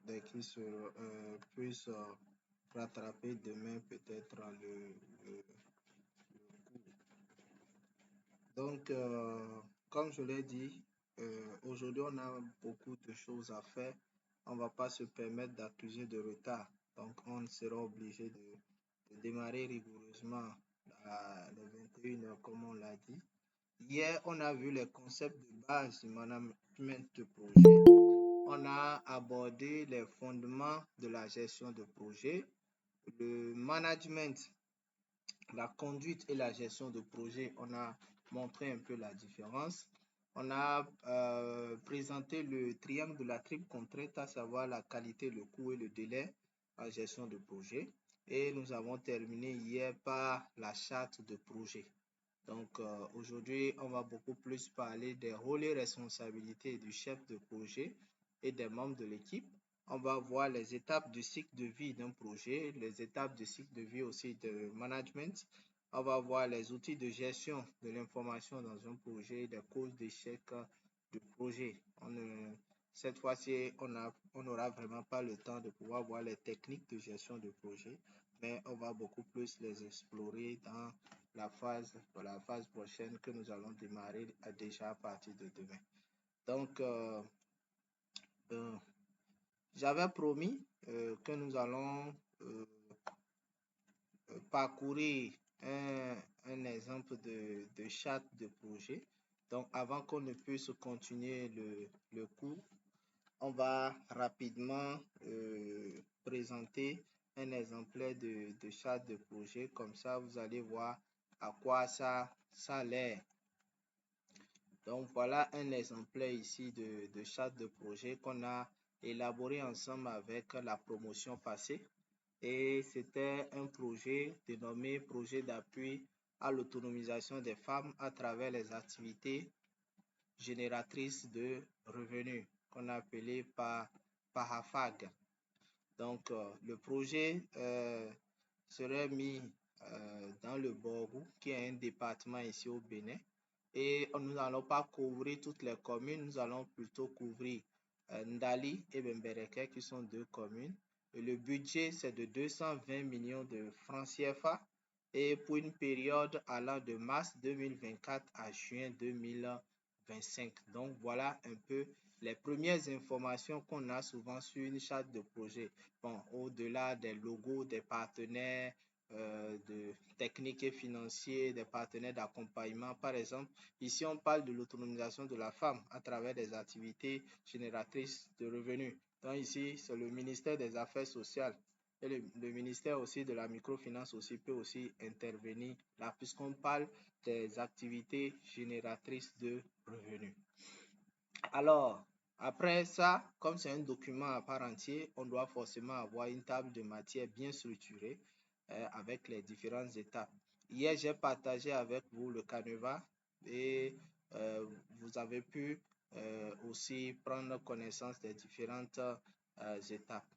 dès qu'ils puissent rattraper demain peut-être le coup. Donc, comme je l'ai dit, aujourd'hui on a beaucoup de choses à faire. On ne va pas se permettre d'accuser de retard. Donc, on sera obligé de démarrer rigoureusement à les 21 heures comme on l'a dit. Hier, on a vu les concepts de base du management de projet. On a abordé les fondements de la gestion de projet, le management, la conduite et la gestion de projet. On a montré un peu la différence. On a présenté le triangle de la triple contrainte, à savoir la qualité, le coût et le délai en gestion de projet. Et nous avons terminé hier par la charte de projet. Donc aujourd'hui, on va beaucoup plus parler des rôles et responsabilités du chef de projet et des membres de l'équipe. On va voir les étapes du cycle de vie d'un projet, les étapes du cycle de vie aussi de management. On va voir les outils de gestion de l'information dans un projet, les causes d'échec du projet. Cette fois-ci, on n'aura vraiment pas le temps de pouvoir voir les techniques de gestion de projet, mais on va beaucoup plus les explorer dans la phase prochaine que nous allons démarrer déjà à partir de demain. Donc, euh, j'avais promis que nous allons parcourir un exemple de charte de projet. Donc, avant qu'on ne puisse continuer le cours, on va rapidement présenter un exemplaire de charte de projet. Comme ça, vous allez voir à quoi ça a l'air. Donc, voilà un exemplaire ici de charte de projet qu'on a élaboré ensemble avec la promotion passée. Et c'était un projet dénommé Projet d'appui à l'autonomisation des femmes à travers les activités génératrices de revenus qu'on a appelé par PAHAFAG. Donc, le projet serait mis dans le Borgou, qui est un département ici au Bénin. Et nous n'allons pas couvrir toutes les communes, nous allons plutôt couvrir Ndali et Bembereke, qui sont deux communes. Et le budget, c'est de 220 millions de francs CFA et pour une période allant de mars 2024 à juin 2025. Donc, voilà un peu les premières informations qu'on a souvent sur une charte de projet. Bon, au-delà des logos, des partenaires de techniques et financiers, des partenaires d'accompagnement. Par exemple, ici, on parle de l'autonomisation de la femme à travers des activités génératrices de revenus. Donc ici, c'est le ministère des Affaires sociales et le ministère aussi de la microfinance aussi peut aussi intervenir là, puisqu'on parle des activités génératrices de revenus. Alors, après ça, comme c'est un document à part entière, on doit forcément avoir une table de matière bien structurée avec les différentes étapes. Hier, j'ai partagé avec vous le canevas et vous avez pu aussi prendre connaissance des différentes étapes.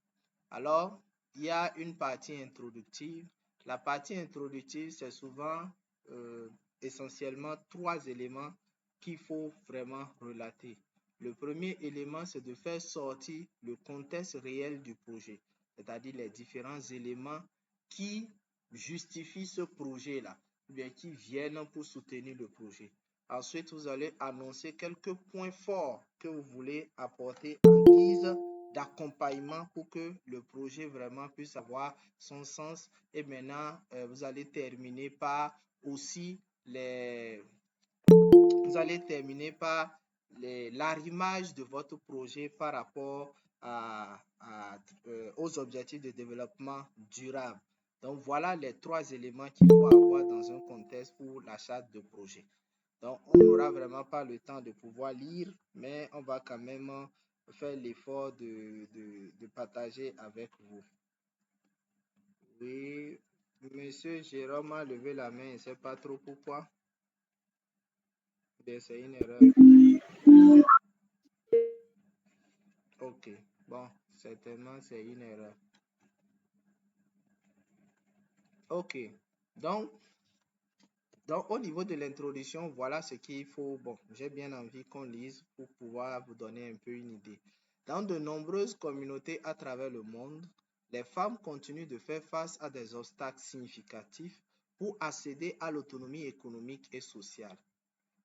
Alors, il y a une partie introductive. La partie introductive, c'est souvent euh, essentiellement trois éléments qu'il faut vraiment relater. Le premier élément, c'est de faire sortir le contexte réel du projet, c'est-à-dire les différents éléments qui justifient ce projet-là, ou bien qui viennent pour soutenir le projet. Ensuite, vous allez annoncer quelques points forts que vous voulez apporter en guise d'accompagnement pour que le projet vraiment puisse avoir son sens. Et maintenant, vous allez terminer par aussi les vous allez terminer par l'arrimage de votre projet par rapport aux objectifs de développement durable. Donc, voilà les trois éléments qu'il faut avoir dans un contexte pour la charte de projet. Donc, on n'aura vraiment pas le temps de pouvoir lire, mais on va quand même faire l'effort de partager avec vous. Oui, monsieur Jérôme a levé la main, il ne sait pas trop pourquoi. C'est une erreur. Ok, bon, certainement c'est une erreur. Ok, donc, au niveau de l'introduction, voilà ce qu'il faut. Bon, j'ai bien envie qu'on lise pour pouvoir vous donner un peu une idée. Dans de nombreuses communautés à travers le monde, les femmes continuent de faire face à des obstacles significatifs pour accéder à l'autonomie économique et sociale.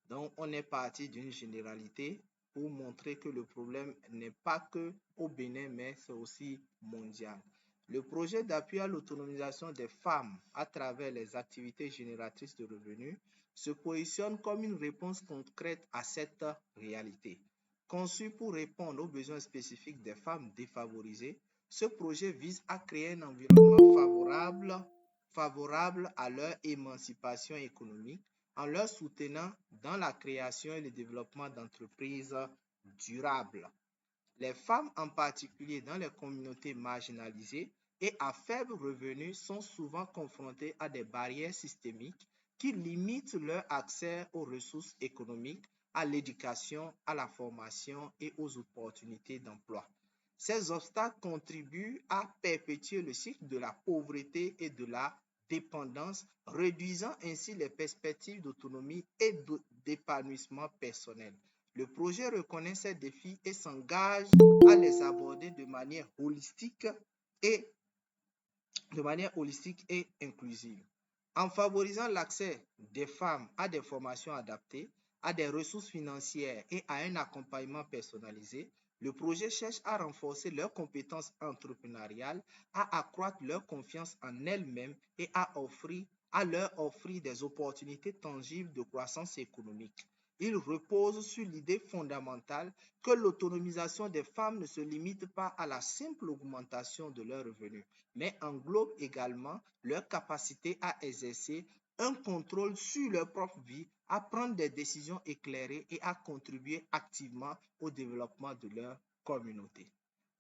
Donc, on est parti d'une généralité pour montrer que le problème n'est pas que au Bénin, mais c'est aussi mondial. Le projet d'appui à l'autonomisation des femmes à travers les activités génératrices de revenus se positionne comme une réponse concrète à cette réalité. Conçu pour répondre aux besoins spécifiques des femmes défavorisées, ce projet vise à créer un environnement favorable à leur émancipation économique en leur soutenant dans la création et le développement d'entreprises durables. Les femmes, en particulier dans les communautés marginalisées et à faible revenu, sont souvent confrontées à des barrières systémiques qui limitent leur accès aux ressources économiques, à l'éducation, à la formation et aux opportunités d'emploi. Ces obstacles contribuent à perpétuer le cycle de la pauvreté et de la dépendance, réduisant ainsi les perspectives d'autonomie et d'épanouissement personnel. Le projet reconnaît ces défis et s'engage à les aborder et de manière holistique et inclusive. En favorisant l'accès des femmes à des formations adaptées, à des ressources financières et à un accompagnement personnalisé, le projet cherche à renforcer leurs compétences entrepreneuriales, à accroître leur confiance en elles-mêmes et à leur offrir des opportunités tangibles de croissance économique. Il repose sur l'idée fondamentale que l'autonomisation des femmes ne se limite pas à la simple augmentation de leurs revenus, mais englobe également leur capacité à exercer un contrôle sur leur propre vie, à prendre des décisions éclairées et à contribuer activement au développement de leur communauté.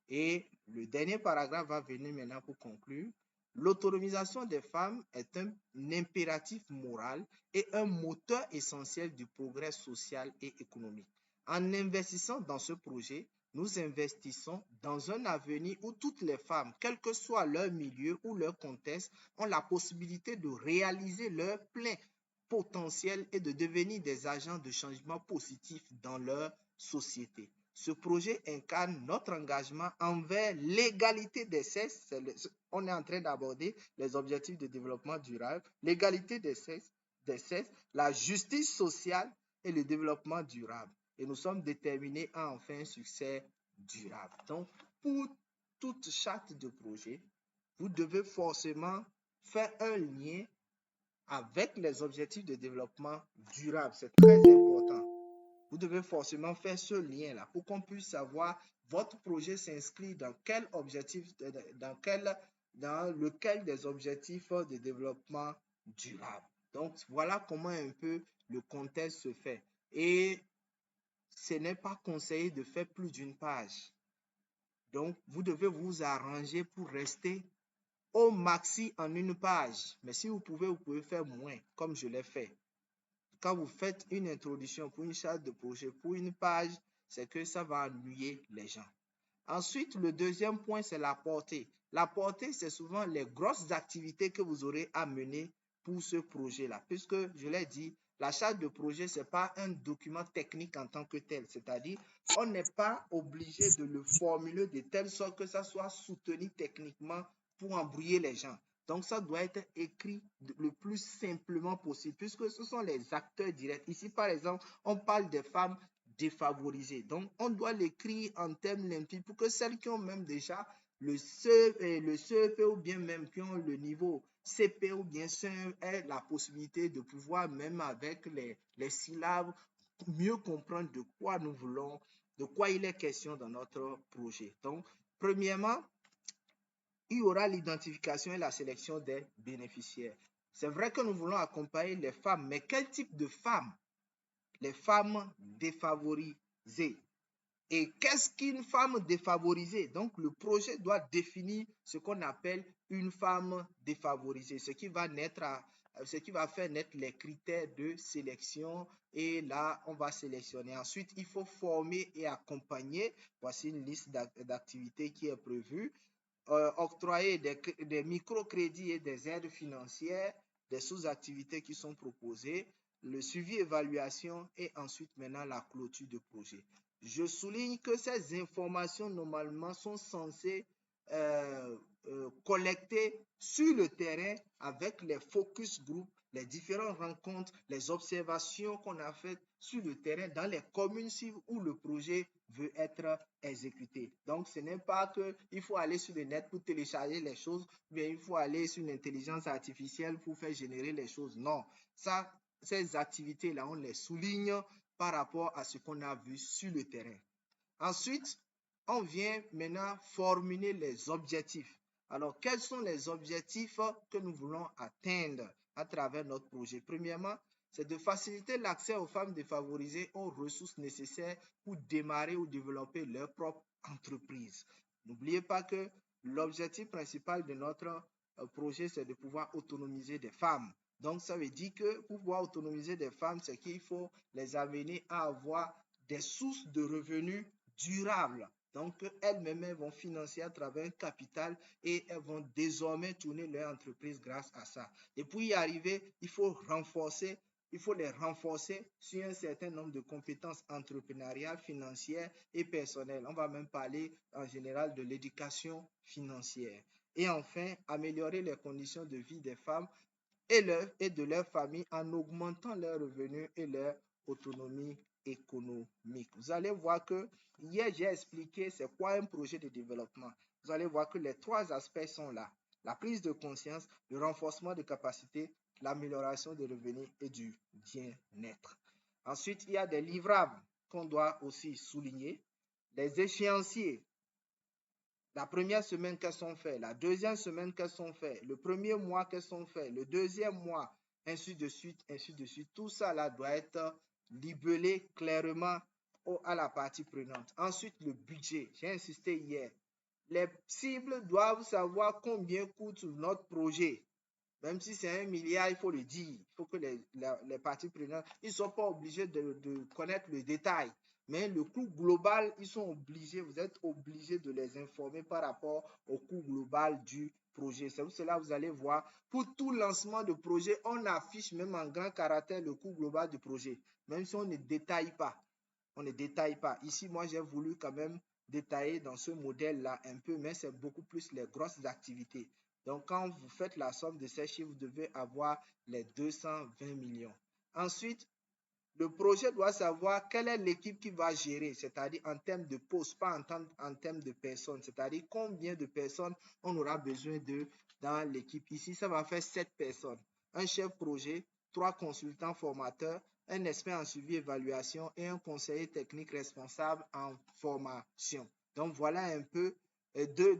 Et le dernier paragraphe va venir maintenant pour conclure. L'autonomisation des femmes est un impératif moral et un moteur essentiel du progrès social et économique. En investissant dans ce projet, nous investissons dans un avenir où toutes les femmes, quel que soit leur milieu ou leur contexte, ont la possibilité de réaliser leur plein potentiel et de devenir des agents de changement positif dans leur société. Ce projet incarne notre engagement envers l'égalité des sexes. On est en train d'aborder les objectifs de développement durable, l'égalité des sexes, la justice sociale et le développement durable. Et nous sommes déterminés à en faire un succès durable. Donc, pour toute charte de projet, vous devez forcément faire un lien avec les objectifs de développement durable. C'est très important. Vous devez forcément faire ce lien-là pour qu'on puisse savoir votre projet s'inscrit dans quel objectif, dans lequel des objectifs de développement durable. Donc, voilà comment un peu le contexte se fait. Et ce n'est pas conseillé de faire plus d'une page. Donc, vous devez vous arranger pour rester au maxi en une page. Mais si vous pouvez faire moins, comme je l'ai fait. Quand vous faites une introduction pour une charte de projet, pour une page, c'est que ça va ennuyer les gens. Ensuite, le deuxième point, c'est la portée. La portée, c'est souvent les grosses activités que vous aurez à mener pour ce projet-là. Puisque, je l'ai dit, la charte de projet, ce n'est pas un document technique en tant que tel. C'est-à-dire, on n'est pas obligé de le formuler de telle sorte que ça soit soutenu techniquement pour embrouiller les gens. Donc, ça doit être écrit le plus simplement possible, puisque ce sont les acteurs directs. Ici, par exemple, on parle des femmes défavorisées. Donc, on doit l'écrire en termes limpides pour que celles qui ont même déjà le CEP ou bien même qui ont le niveau CP ou bien CE aient la possibilité de pouvoir, même avec les syllabes, mieux comprendre de quoi nous voulons, de quoi il est question dans notre projet. Donc, premièrement, il y aura l'identification et la sélection des bénéficiaires. C'est vrai que nous voulons accompagner les femmes, mais quel type de femmes? Les femmes défavorisées. Et qu'est-ce qu'une femme défavorisée? Donc, le projet doit définir ce qu'on appelle une femme défavorisée, ce qui va faire naître les critères de sélection. Et là, on va sélectionner. Ensuite, il faut former et accompagner. Voici une liste d'activités qui est prévue. Octroyer des microcrédits et des aides financières, des sous-activités qui sont proposées, le suivi, évaluation et ensuite maintenant la clôture de projet. je souligne que ces informations normalement sont censées collecter sur le terrain avec les focus group, les différentes rencontres, les observations qu'on a faites sur le terrain dans les communes où le projet veut être exécuté. Donc, ce n'est pas qu'il faut aller sur le net pour télécharger les choses, mais il faut aller sur l'intelligence artificielle pour faire générer les choses. Non, ça, ces activités-là, on les souligne par rapport à ce qu'on a vu sur le terrain. Ensuite, on vient maintenant formuler les objectifs. Alors, quels sont les objectifs que nous voulons atteindre à travers notre projet? Premièrement, c'est de faciliter l'accès aux femmes défavorisées aux ressources nécessaires pour démarrer ou développer leur propre entreprise. N'oubliez pas que l'objectif principal de notre projet, c'est de pouvoir autonomiser des femmes. Donc, ça veut dire que pour pouvoir autonomiser des femmes, c'est qu'il faut les amener à avoir des sources de revenus durables. Donc, elles-mêmes vont financer à travers un capital et elles vont désormais tourner leur entreprise grâce à ça. Et pour y arriver, il faut les renforcer sur un certain nombre de compétences entrepreneuriales, financières et personnelles. On va même parler en général de l'éducation financière. Et enfin, améliorer les conditions de vie des femmes et de leur famille en augmentant leurs revenus et leur autonomie économique. Vous allez voir que hier, j'ai expliqué c'est quoi un projet de développement. Vous allez voir que les trois aspects sont là. La prise de conscience, le renforcement des capacités, l'amélioration des revenus et du bien-être. Ensuite, il y a des livrables qu'on doit aussi souligner. Les échéanciers, la première semaine qu'elles sont faites, la deuxième semaine qu'elles sont faites, le premier mois qu'elles sont faites, le deuxième mois, ainsi de suite, ainsi de suite. Tout ça là doit être libellé clairement à la partie prenante. Ensuite, le budget. J'ai insisté hier. Les cibles doivent savoir combien coûte notre projet. Même si c'est 1 milliard, il faut le dire. Il faut que les parties prenantes, ils ne sont pas obligés de connaître le détail. Mais le coût global, ils sont obligés, vous êtes obligés de les informer par rapport au coût global du projet. C'est pour cela que vous allez voir, pour tout lancement de projet, on affiche même en grand caractère le coût global du projet, même si on ne détaille pas. On ne détaille pas. Ici, moi, j'ai voulu quand même détailler dans ce modèle-là un peu, mais c'est beaucoup plus les grosses activités. Donc, quand vous faites la somme de ces chiffres, vous devez avoir les 220 millions. Ensuite, le projet doit savoir quelle est l'équipe qui va gérer, c'est-à-dire en termes de postes, pas en termes de personnes, c'est-à-dire combien de personnes on aura besoin de dans l'équipe. Ici, ça va faire 7 personnes. Un chef projet, 3 consultants formateurs, un expert en suivi évaluation et un conseiller technique responsable en formation. Donc, voilà un peu, deux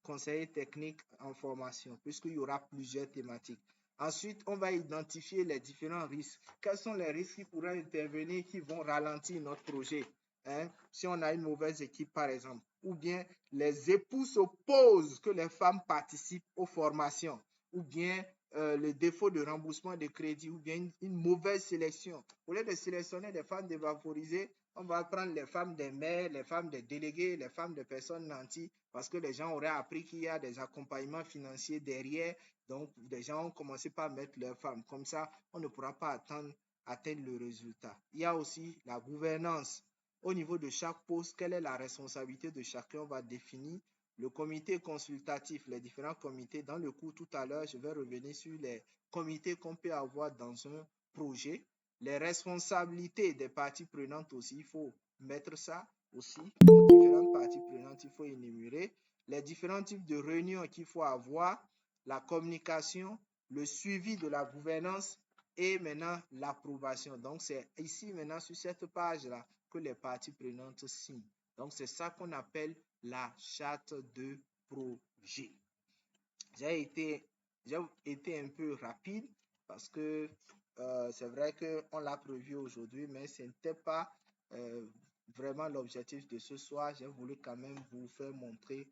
conseillers techniques en formation, puisqu'il y aura plusieurs thématiques. Ensuite, on va identifier les différents risques. Quels sont les risques qui pourraient intervenir qui vont ralentir notre projet, hein? Si on a une mauvaise équipe, par exemple, ou bien les époux s'opposent que les femmes participent aux formations, ou bien le défaut de remboursement de crédit, ou bien une mauvaise sélection. Au lieu de sélectionner des femmes défavorisées, on va prendre les femmes des maires, les femmes des délégués, les femmes des personnes nanties, parce que les gens auraient appris qu'il y a des accompagnements financiers derrière. Donc, les gens ont commencé par mettre leurs femmes. Comme ça, on ne pourra pas atteindre le résultat. Il y a aussi la gouvernance. Au niveau de chaque poste, quelle est la responsabilité de chacun? On va définir le comité consultatif, les différents comités. Dans le cours tout à l'heure, je vais revenir sur les comités qu'on peut avoir dans un projet. Les responsabilités des parties prenantes aussi, il faut mettre ça aussi. Les différentes parties prenantes, il faut énumérer. Les différents types de réunions qu'il faut avoir, la communication, le suivi de la gouvernance et maintenant l'approbation. Donc, c'est ici maintenant sur cette page-là que les parties prenantes signent. Donc, c'est ça qu'on appelle la charte de projet. J'ai été un peu rapide parce que c'est vrai qu'on l'a prévu aujourd'hui, mais ce n'était pas vraiment l'objectif de ce soir. J'ai voulu quand même vous faire montrer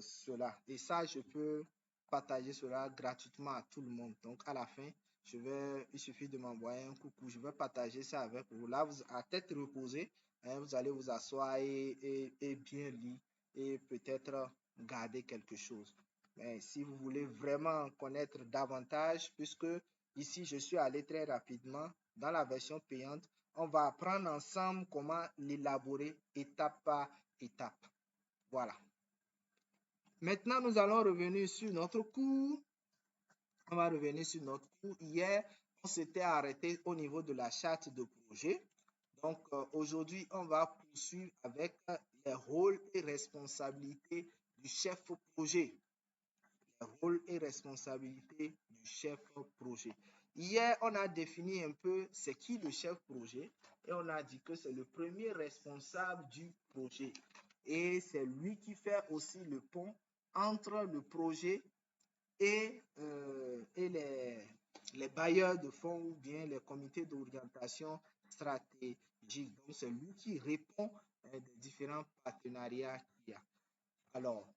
cela. Et ça, je peux partager cela gratuitement à tout le monde. Donc, à la fin, il suffit de m'envoyer un coucou. Je vais partager ça avec vous. Là, à tête reposée, hein, vous allez vous asseoir et bien lire et peut-être garder quelque chose. Mais si vous voulez vraiment connaître davantage, puisque ici je suis allé très rapidement dans la version payante, on va apprendre ensemble comment l'élaborer étape par étape. Voilà. Maintenant, nous allons revenir sur notre cours. On va revenir sur notre cours. Hier, on s'était arrêté au niveau de la charte de projet. Donc, aujourd'hui, on va poursuivre avec les rôles et responsabilités du chef projet. Les rôles et responsabilités du chef projet. Hier, on a défini un peu c'est qui le chef projet et on a dit que c'est le premier responsable du projet. Et c'est lui qui fait aussi le pont entre le projet et les bailleurs de fonds ou bien les comités d'orientation stratégique. Donc, c'est lui qui répond des différents partenariats qu'il y a. Alors,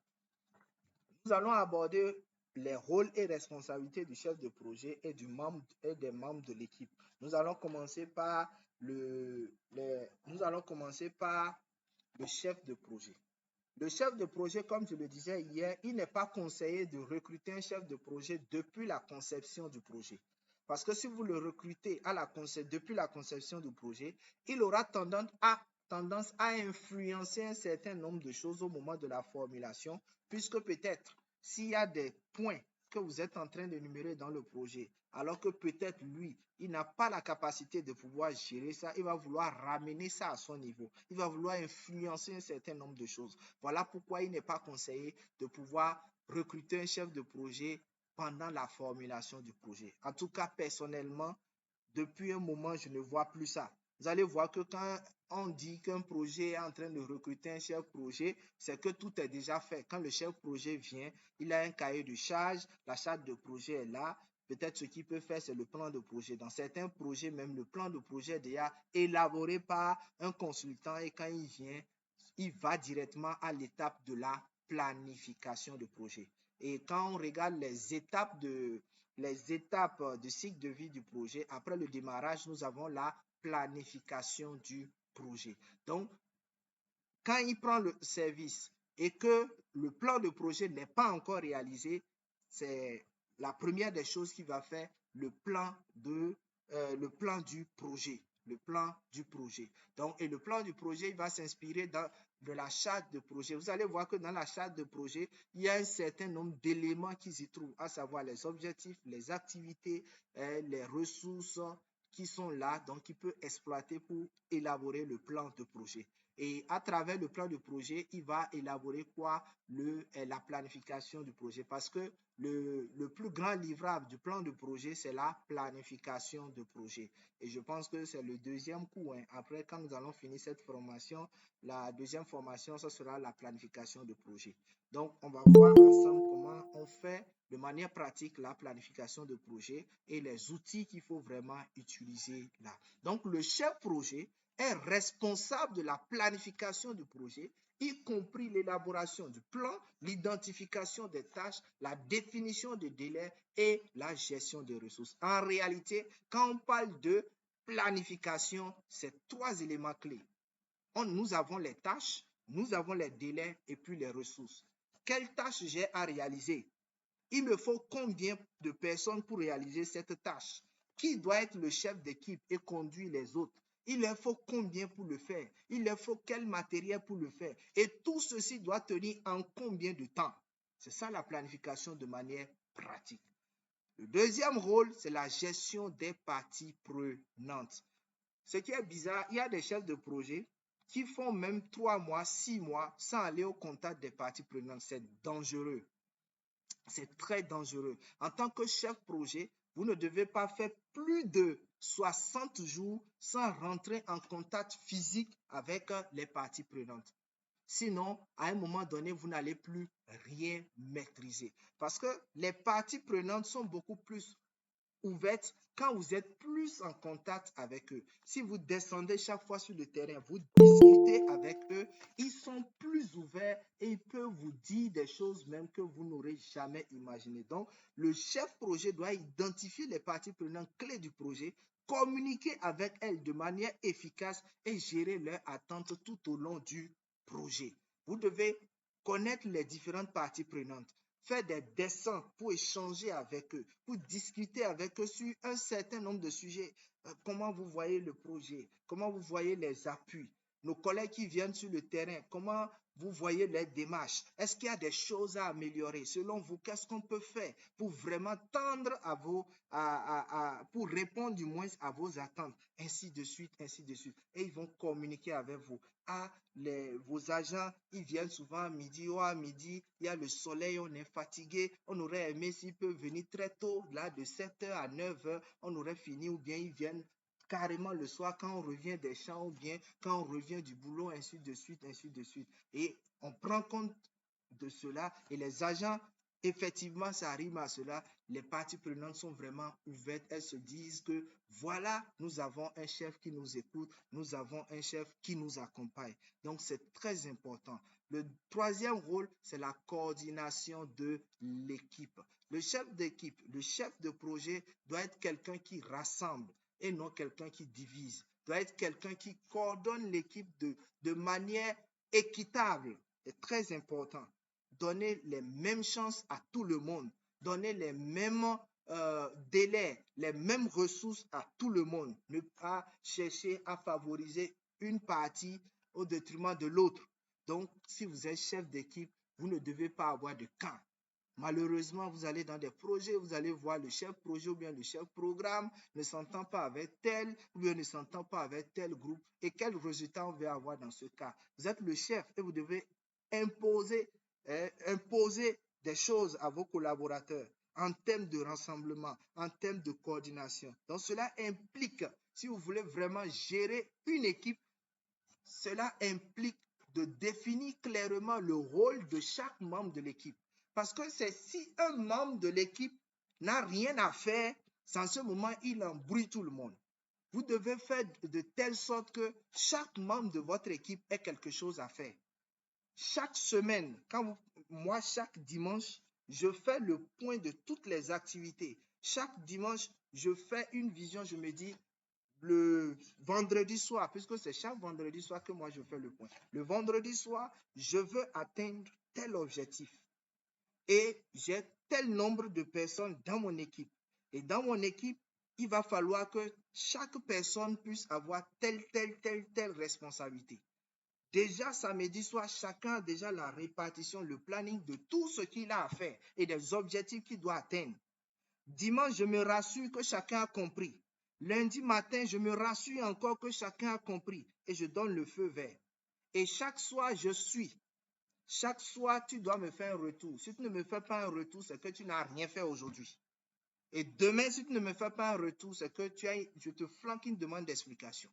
nous allons aborder les rôles et responsabilités du chef de projet et des membres de l'équipe. Nous allons commencer par le chef de projet. Le chef de projet, comme je le disais hier, il n'est pas conseillé de recruter un chef de projet depuis la conception du projet. Parce que si vous le recrutez depuis la conception du projet, il aura tendance à influencer un certain nombre de choses au moment de la formulation, puisque peut-être s'il y a des points que vous êtes en train d'énumérer dans le projet, alors que peut-être lui, il n'a pas la capacité de pouvoir gérer ça, il va vouloir ramener ça à son niveau. Il va vouloir influencer un certain nombre de choses. Voilà pourquoi il n'est pas conseillé de pouvoir recruter un chef de projet pendant la formulation du projet. En tout cas, personnellement, depuis un moment, je ne vois plus ça. Vous allez voir que quand on dit qu'un projet est en train de recruter un chef projet, c'est que tout est déjà fait. Quand le chef projet vient, il a un cahier de charge, la charte de projet est là. Peut-être ce qu'il peut faire, c'est le plan de projet. Dans certains projets, même le plan de projet est déjà élaboré par un consultant et quand il vient, il va directement à l'étape de la planification de projet. Et quand on regarde les étapes de cycle de vie du projet, après le démarrage, nous avons la planification du projet. Donc, quand il prend le service et que le plan de projet n'est pas encore réalisé, c'est la première des choses qu'il va faire, le plan du projet. Le plan du projet. Donc, et le plan du projet, il va s'inspirer de la charte de projet. Vous allez voir que dans la charte de projet, il y a un certain nombre d'éléments qui s'y trouvent, à savoir les objectifs, les activités, les ressources qui sont là, donc il peut exploiter pour élaborer le plan de projet. Et à travers le plan de projet, il va élaborer quoi? La planification du projet. Parce que le plus grand livrable du plan de projet, c'est la planification de projet. Et je pense que c'est le deuxième coup. Après, quand nous allons finir cette formation, la deuxième formation, ce sera la planification de projet. Donc, on va voir ensemble comment on fait de manière pratique la planification de projet et les outils qu'il faut vraiment utiliser là. Donc, le chef projet est responsable de la planification du projet, y compris l'élaboration du plan, l'identification des tâches, la définition des délais et la gestion des ressources. En réalité, quand on parle de planification, c'est trois éléments clés. Nous avons les tâches, nous avons les délais et puis les ressources. Quelles tâches j'ai à réaliser? Il me faut combien de personnes pour réaliser cette tâche? Qui doit être le chef d'équipe et conduire les autres? Il leur faut combien pour le faire? Il leur faut quel matériel pour le faire? Et tout ceci doit tenir en combien de temps? C'est ça la planification de manière pratique. Le deuxième rôle, c'est la gestion des parties prenantes. Ce qui est bizarre, il y a des chefs de projet qui font même 3 mois, 6 mois sans aller au contact des parties prenantes. C'est dangereux. C'est très dangereux. En tant que chef projet, vous ne devez pas faire plus de 60 jours sans rentrer en contact physique avec les parties prenantes. Sinon, à un moment donné, vous n'allez plus rien maîtriser. Parce que les parties prenantes sont beaucoup plus ouverte quand vous êtes plus en contact avec eux. Si vous descendez chaque fois sur le terrain, vous discutez avec eux, ils sont plus ouverts et ils peuvent vous dire des choses même que vous n'aurez jamais imaginé. Donc, le chef projet doit identifier les parties prenantes clés du projet, communiquer avec elles de manière efficace et gérer leurs attentes tout au long du projet. Vous devez connaître les différentes parties prenantes. faire des descentes pour échanger avec eux, pour discuter avec eux sur un certain nombre de sujets. Comment vous voyez le projet? Comment vous voyez les appuis? Nos collègues qui viennent sur le terrain, comment vous voyez les démarches? Est-ce qu'il y a des choses à améliorer? Selon vous, qu'est-ce qu'on peut faire pour vraiment tendre à pour répondre du moins à vos attentes, ainsi de suite, ainsi de suite. Et ils vont communiquer avec vous. Vos agents, ils viennent souvent à midi ou à midi, il y a le soleil, on est fatigué, on aurait aimé s'ils peuvent venir très tôt, là de 7h à 9h, on aurait fini, ou bien ils viennent carrément le soir quand on revient des champs, ou bien quand on revient du boulot, ainsi de suite, ainsi de suite. Et on prend compte de cela et les agents, effectivement, ça arrive à cela. Les parties prenantes sont vraiment ouvertes. Elles se disent que voilà, nous avons un chef qui nous écoute, nous avons un chef qui nous accompagne. Donc, c'est très important. Le troisième rôle, c'est la coordination de l'équipe. Le chef d'équipe, le chef de projet doit être quelqu'un qui rassemble et non quelqu'un qui divise. Doit être quelqu'un qui coordonne l'équipe de manière équitable. C'est très important. Donner les mêmes chances à tout le monde. Donner les mêmes délais, les mêmes ressources à tout le monde. Ne pas chercher à favoriser une partie au détriment de l'autre. Donc, si vous êtes chef d'équipe, vous ne devez pas avoir de camp. Malheureusement, vous allez dans des projets, vous allez voir le chef projet ou bien le chef programme ne s'entend pas avec tel ou bien ne s'entend pas avec tel groupe. Et quel résultat on va avoir dans ce cas? Vous êtes le chef et vous devez imposer, imposer des choses à vos collaborateurs en termes de rassemblement, en termes de coordination. Donc, cela implique, si vous voulez vraiment gérer une équipe, cela implique de définir clairement le rôle de chaque membre de l'équipe. Parce que c'est si un membre de l'équipe n'a rien à faire, en ce moment, il embrouille tout le monde. Vous devez faire de telle sorte que chaque membre de votre équipe ait quelque chose à faire. Chaque semaine, moi, chaque dimanche, je fais le point de toutes les activités. Chaque dimanche, je fais une vision, je me dis, le vendredi soir, puisque c'est chaque vendredi soir que moi je fais le point. Le vendredi soir, je veux atteindre tel objectif et j'ai tel nombre de personnes dans mon équipe. Et dans mon équipe, il va falloir que chaque personne puisse avoir telle responsabilité. Déjà, samedi soir, chacun a déjà la répartition, le planning de tout ce qu'il a à faire et des objectifs qu'il doit atteindre. Dimanche, je me rassure que chacun a compris. Lundi matin, je me rassure encore que chacun a compris et je donne le feu vert. Et chaque soir, je suis. Chaque soir, tu dois me faire un retour. Si tu ne me fais pas un retour, c'est que tu n'as rien fait aujourd'hui. Et demain, si tu ne me fais pas un retour, c'est que je te flanque une demande d'explication.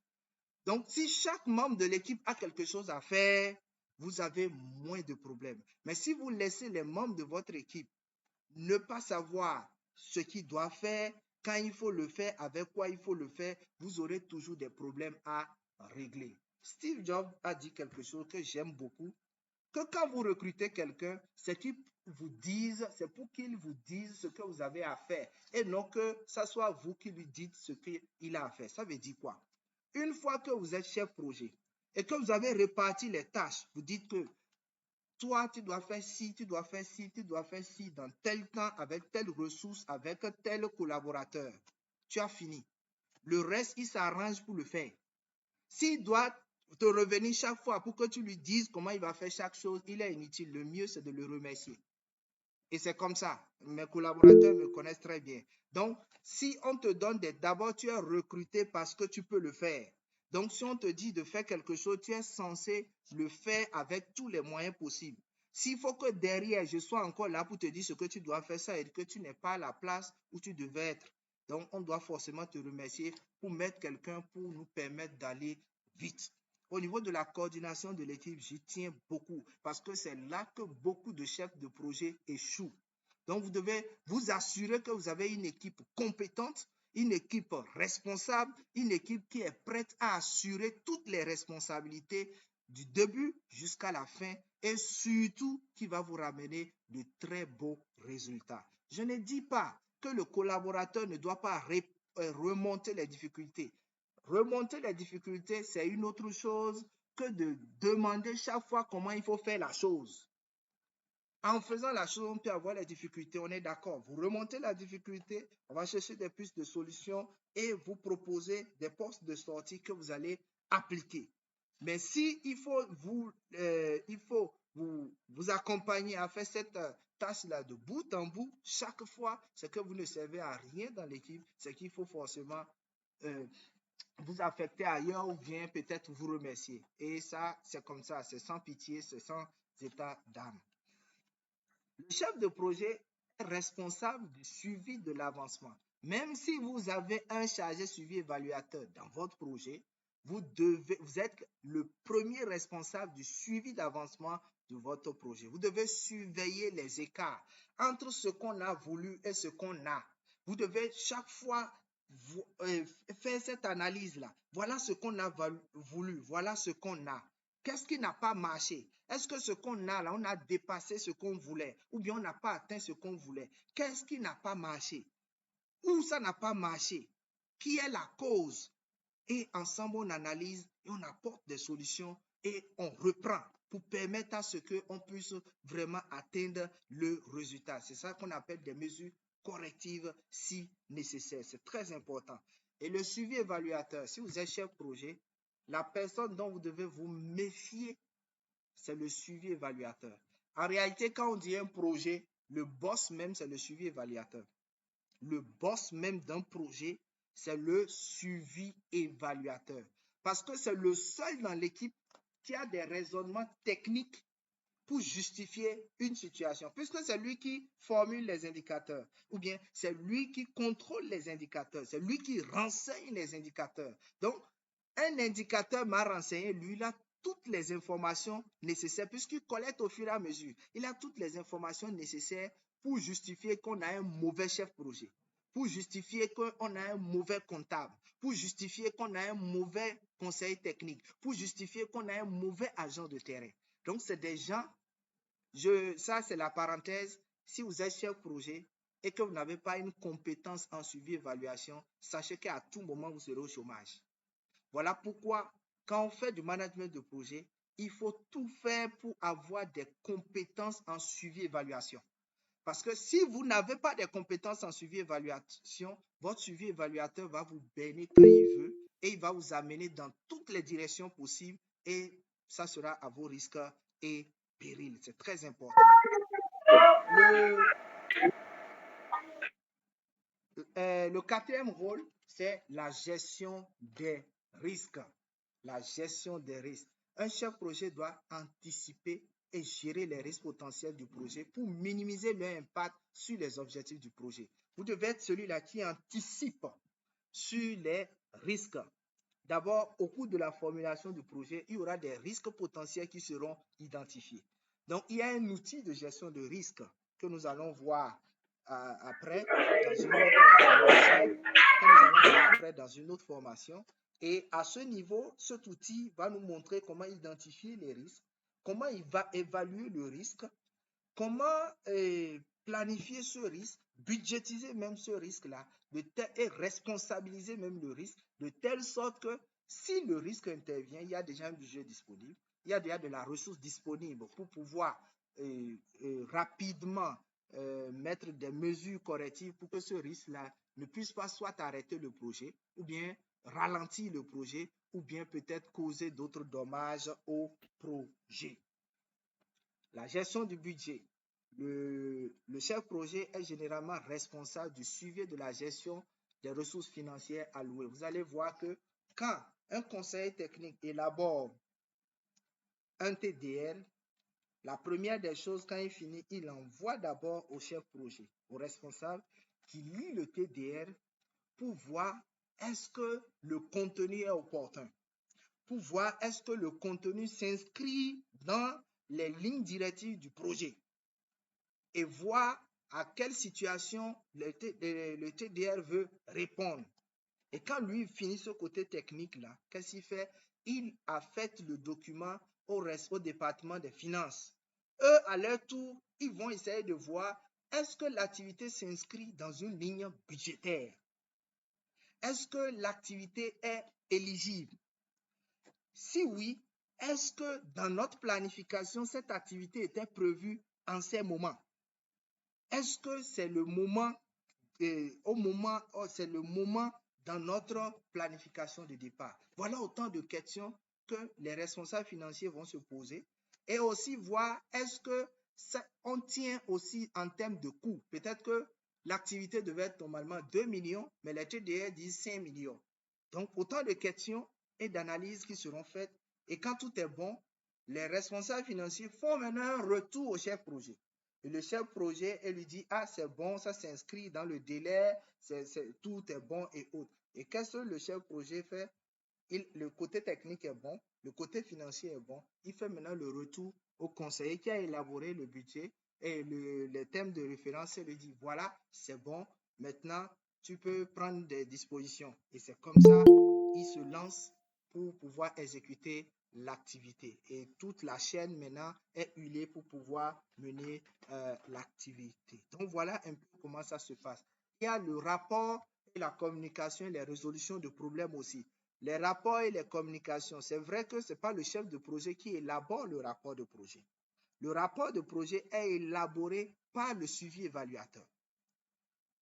Donc, si chaque membre de l'équipe a quelque chose à faire, vous avez moins de problèmes. Mais si vous laissez les membres de votre équipe ne pas savoir ce qu'il doit faire, quand il faut le faire, avec quoi il faut le faire, vous aurez toujours des problèmes à régler. Steve Jobs a dit quelque chose que j'aime beaucoup, que quand vous recrutez quelqu'un, c'est pour qu'il vous dise ce que vous avez à faire et non que ce soit vous qui lui dites ce qu'il a à faire. Ça veut dire quoi? Une fois que vous êtes chef projet et que vous avez réparti les tâches, vous dites que toi, tu dois faire ci, tu dois faire ci, tu dois faire ci dans tel temps, avec telle ressource, avec tel collaborateur. Tu as fini. Le reste, il s'arrange pour le faire. S'il doit te revenir chaque fois pour que tu lui dises comment il va faire chaque chose, il est inutile. Le mieux, c'est de le remercier. Et c'est comme ça. Mes collaborateurs me connaissent très bien. Donc, si on te donne d'abord, tu es recruté parce que tu peux le faire. Donc, si on te dit de faire quelque chose, tu es censé le faire avec tous les moyens possibles. S'il faut que derrière, je sois encore là pour te dire ce que tu dois faire, ça et que tu n'es pas à la place où tu devais être. Donc, on doit forcément te remercier pour mettre quelqu'un pour nous permettre d'aller vite. Au niveau de la coordination de l'équipe, j'y tiens beaucoup parce que c'est là que beaucoup de chefs de projet échouent. Donc, vous devez vous assurer que vous avez une équipe compétente, une équipe responsable, une équipe qui est prête à assurer toutes les responsabilités du début jusqu'à la fin et surtout qui va vous ramener de très beaux résultats. Je ne dis pas que le collaborateur ne doit pas remonter les difficultés. Remonter les difficultés, c'est une autre chose que de demander chaque fois comment il faut faire la chose. En faisant la chose, on peut avoir les difficultés, on est d'accord. Vous remontez la difficulté, on va chercher des pistes de solutions et vous proposer des postes de sortie que vous allez appliquer. Mais si il faut vous accompagner à faire cette tâche-là de bout en bout, chaque fois, c'est que vous ne servez à rien dans l'équipe, c'est qu'il faut forcément euh, vous affecter ailleurs ou bien peut-être vous remercier. Et ça, c'est comme ça, c'est sans pitié, c'est sans état d'âme. Le chef de projet est responsable du suivi de l'avancement. Même si vous avez un chargé suivi évaluateur dans votre projet, vous êtes le premier responsable du suivi d'avancement de votre projet. Vous devez surveiller les écarts entre ce qu'on a voulu et ce qu'on a. Vous devez chaque fois faire cette analyse-là. Voilà ce qu'on a voulu, voilà ce qu'on a. Qu'est-ce qui n'a pas marché? Est-ce que ce qu'on a là, on a dépassé ce qu'on voulait ou bien on n'a pas atteint ce qu'on voulait? Qu'est-ce qui n'a pas marché? Où ça n'a pas marché? Qui est la cause? Et ensemble, on analyse et on apporte des solutions et on reprend pour permettre à ce qu'on puisse vraiment atteindre le résultat. C'est ça qu'on appelle des mesures correctives si nécessaire. C'est très important. Et le suivi évaluateur, si vous êtes chef projet, la personne dont vous devez vous méfier, c'est le suivi évaluateur. En réalité, quand on dit un projet, le boss même, c'est le suivi évaluateur. Le boss même d'un projet, c'est le suivi évaluateur. Parce que c'est le seul dans l'équipe qui a des raisonnements techniques pour justifier une situation, puisque c'est lui qui formule les indicateurs, ou bien c'est lui qui contrôle les indicateurs, c'est lui qui renseigne les indicateurs. Donc, un indicateur m'a renseigné, lui, il a toutes les informations nécessaires, puisqu'il collecte au fur et à mesure. Il a toutes les informations nécessaires pour justifier qu'on a un mauvais chef projet, pour justifier qu'on a un mauvais comptable, pour justifier qu'on a un mauvais conseiller technique, pour justifier qu'on a un mauvais agent de terrain. Donc, c'est des gens, ça c'est la parenthèse, si vous êtes chef projet et que vous n'avez pas une compétence en suivi évaluation, sachez qu'à tout moment, vous serez au chômage. Voilà pourquoi, quand on fait du management de projet, il faut tout faire pour avoir des compétences en suivi évaluation. Parce que si vous n'avez pas de compétences en suivi évaluation, votre suivi évaluateur va vous berner quand il veut et il va vous amener dans toutes les directions possibles et ça sera à vos risques et périls. C'est très important. Le quatrième rôle, c'est la gestion des risques. La gestion des risques. Un chef projet doit anticiper et gérer les risques potentiels du projet pour minimiser leur impact sur les objectifs du projet. Vous devez être celui-là qui anticipe sur les risques. D'abord, au cours de la formulation du projet, il y aura des risques potentiels qui seront identifiés. Donc, il y a un outil de gestion de risques que nous allons voir après dans une autre formation, Et à ce niveau, cet outil va nous montrer comment identifier les risques, comment il va évaluer le risque, comment planifier ce risque, budgétiser même ce risque-là, et responsabiliser même le risque, de telle sorte que si le risque intervient, il y a déjà un budget disponible, il y a déjà de la ressource disponible pour pouvoir rapidement mettre des mesures correctives pour que ce risque-là ne puisse pas soit arrêter le projet ou bien ralentir le projet ou bien peut-être causer d'autres dommages au projet. La gestion du budget. Le chef projet est généralement responsable du suivi de la gestion des ressources financières allouées. Vous allez voir que quand un conseiller technique élabore un TDR, la première des choses, quand il finit, il envoie d'abord au chef projet, au responsable, qui lit le TDR pour voir est-ce que le contenu est opportun, pour voir est-ce que le contenu s'inscrit dans les lignes directives du projet et voir à quelle situation le TDR veut répondre. Et quand lui finit ce côté technique-là, qu'est-ce qu'il fait? Il affecte le document au département des finances. Eux, à leur tour, ils vont essayer de voir est-ce que l'activité s'inscrit dans une ligne budgétaire? Est-ce que l'activité est éligible? Si oui, est-ce que dans notre planification, cette activité était prévue en ces moments? Est-ce que c'est le moment, c'est le moment dans notre planification de départ? Voilà autant de questions que les responsables financiers vont se poser et aussi voir est-ce que on tient aussi en termes de coûts. Peut-être que l'activité devait être normalement 2 millions, mais les TDR disent 5 millions. Donc, autant de questions et d'analyses qui seront faites. Et quand tout est bon, les responsables financiers font maintenant un retour au chef projet. Et le chef projet, elle lui dit, ah, c'est bon, ça s'inscrit dans le délai, tout est bon et autres. Et qu'est-ce que le chef projet fait? Le côté technique est bon, le côté financier est bon. Il fait maintenant le retour au conseiller qui a élaboré le budget et les thèmes de référence et lui dit, voilà, c'est bon, maintenant, tu peux prendre des dispositions. Et c'est comme ça, il se lance pour pouvoir exécuter l'activité. Et toute la chaîne maintenant est huilée pour pouvoir mener l'activité. Donc voilà un peu comment ça se passe. Il y a le rapport et la communication et les résolutions de problèmes aussi. Les rapports et les communications, c'est vrai que ce n'est pas le chef de projet qui élabore le rapport de projet. Le rapport de projet est élaboré par le suivi évaluateur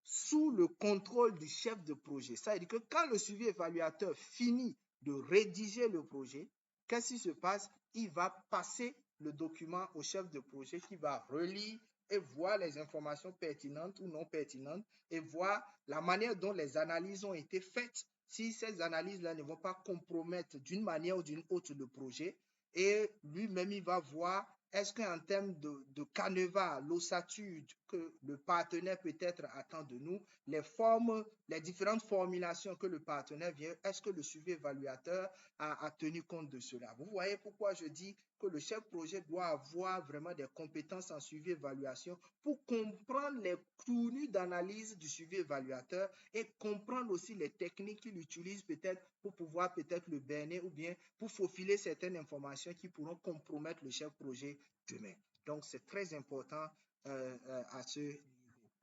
sous le contrôle du chef de projet. Ça veut dire que quand le suivi évaluateur finit de rédiger le projet, qu'est-ce qui se passe? Il va passer le document au chef de projet qui va relire et voir les informations pertinentes ou non pertinentes et voir la manière dont les analyses ont été faites. Si ces analyses-là ne vont pas compromettre d'une manière ou d'une autre le projet, et lui-même, il va voir est-ce qu'en termes de canevas, l'ossature que le partenaire peut-être attend de nous, les formes, les différentes formulations que le partenaire vient, est-ce que le suivi évaluateur a tenu compte de cela? Vous voyez pourquoi je dis que le chef projet doit avoir vraiment des compétences en suivi évaluation pour comprendre les tournures d'analyse du suivi évaluateur et comprendre aussi les techniques qu'il utilise peut-être pour pouvoir peut-être le berner ou bien pour faufiler certaines informations qui pourront compromettre le chef projet demain. Donc, c'est très important à ce niveau.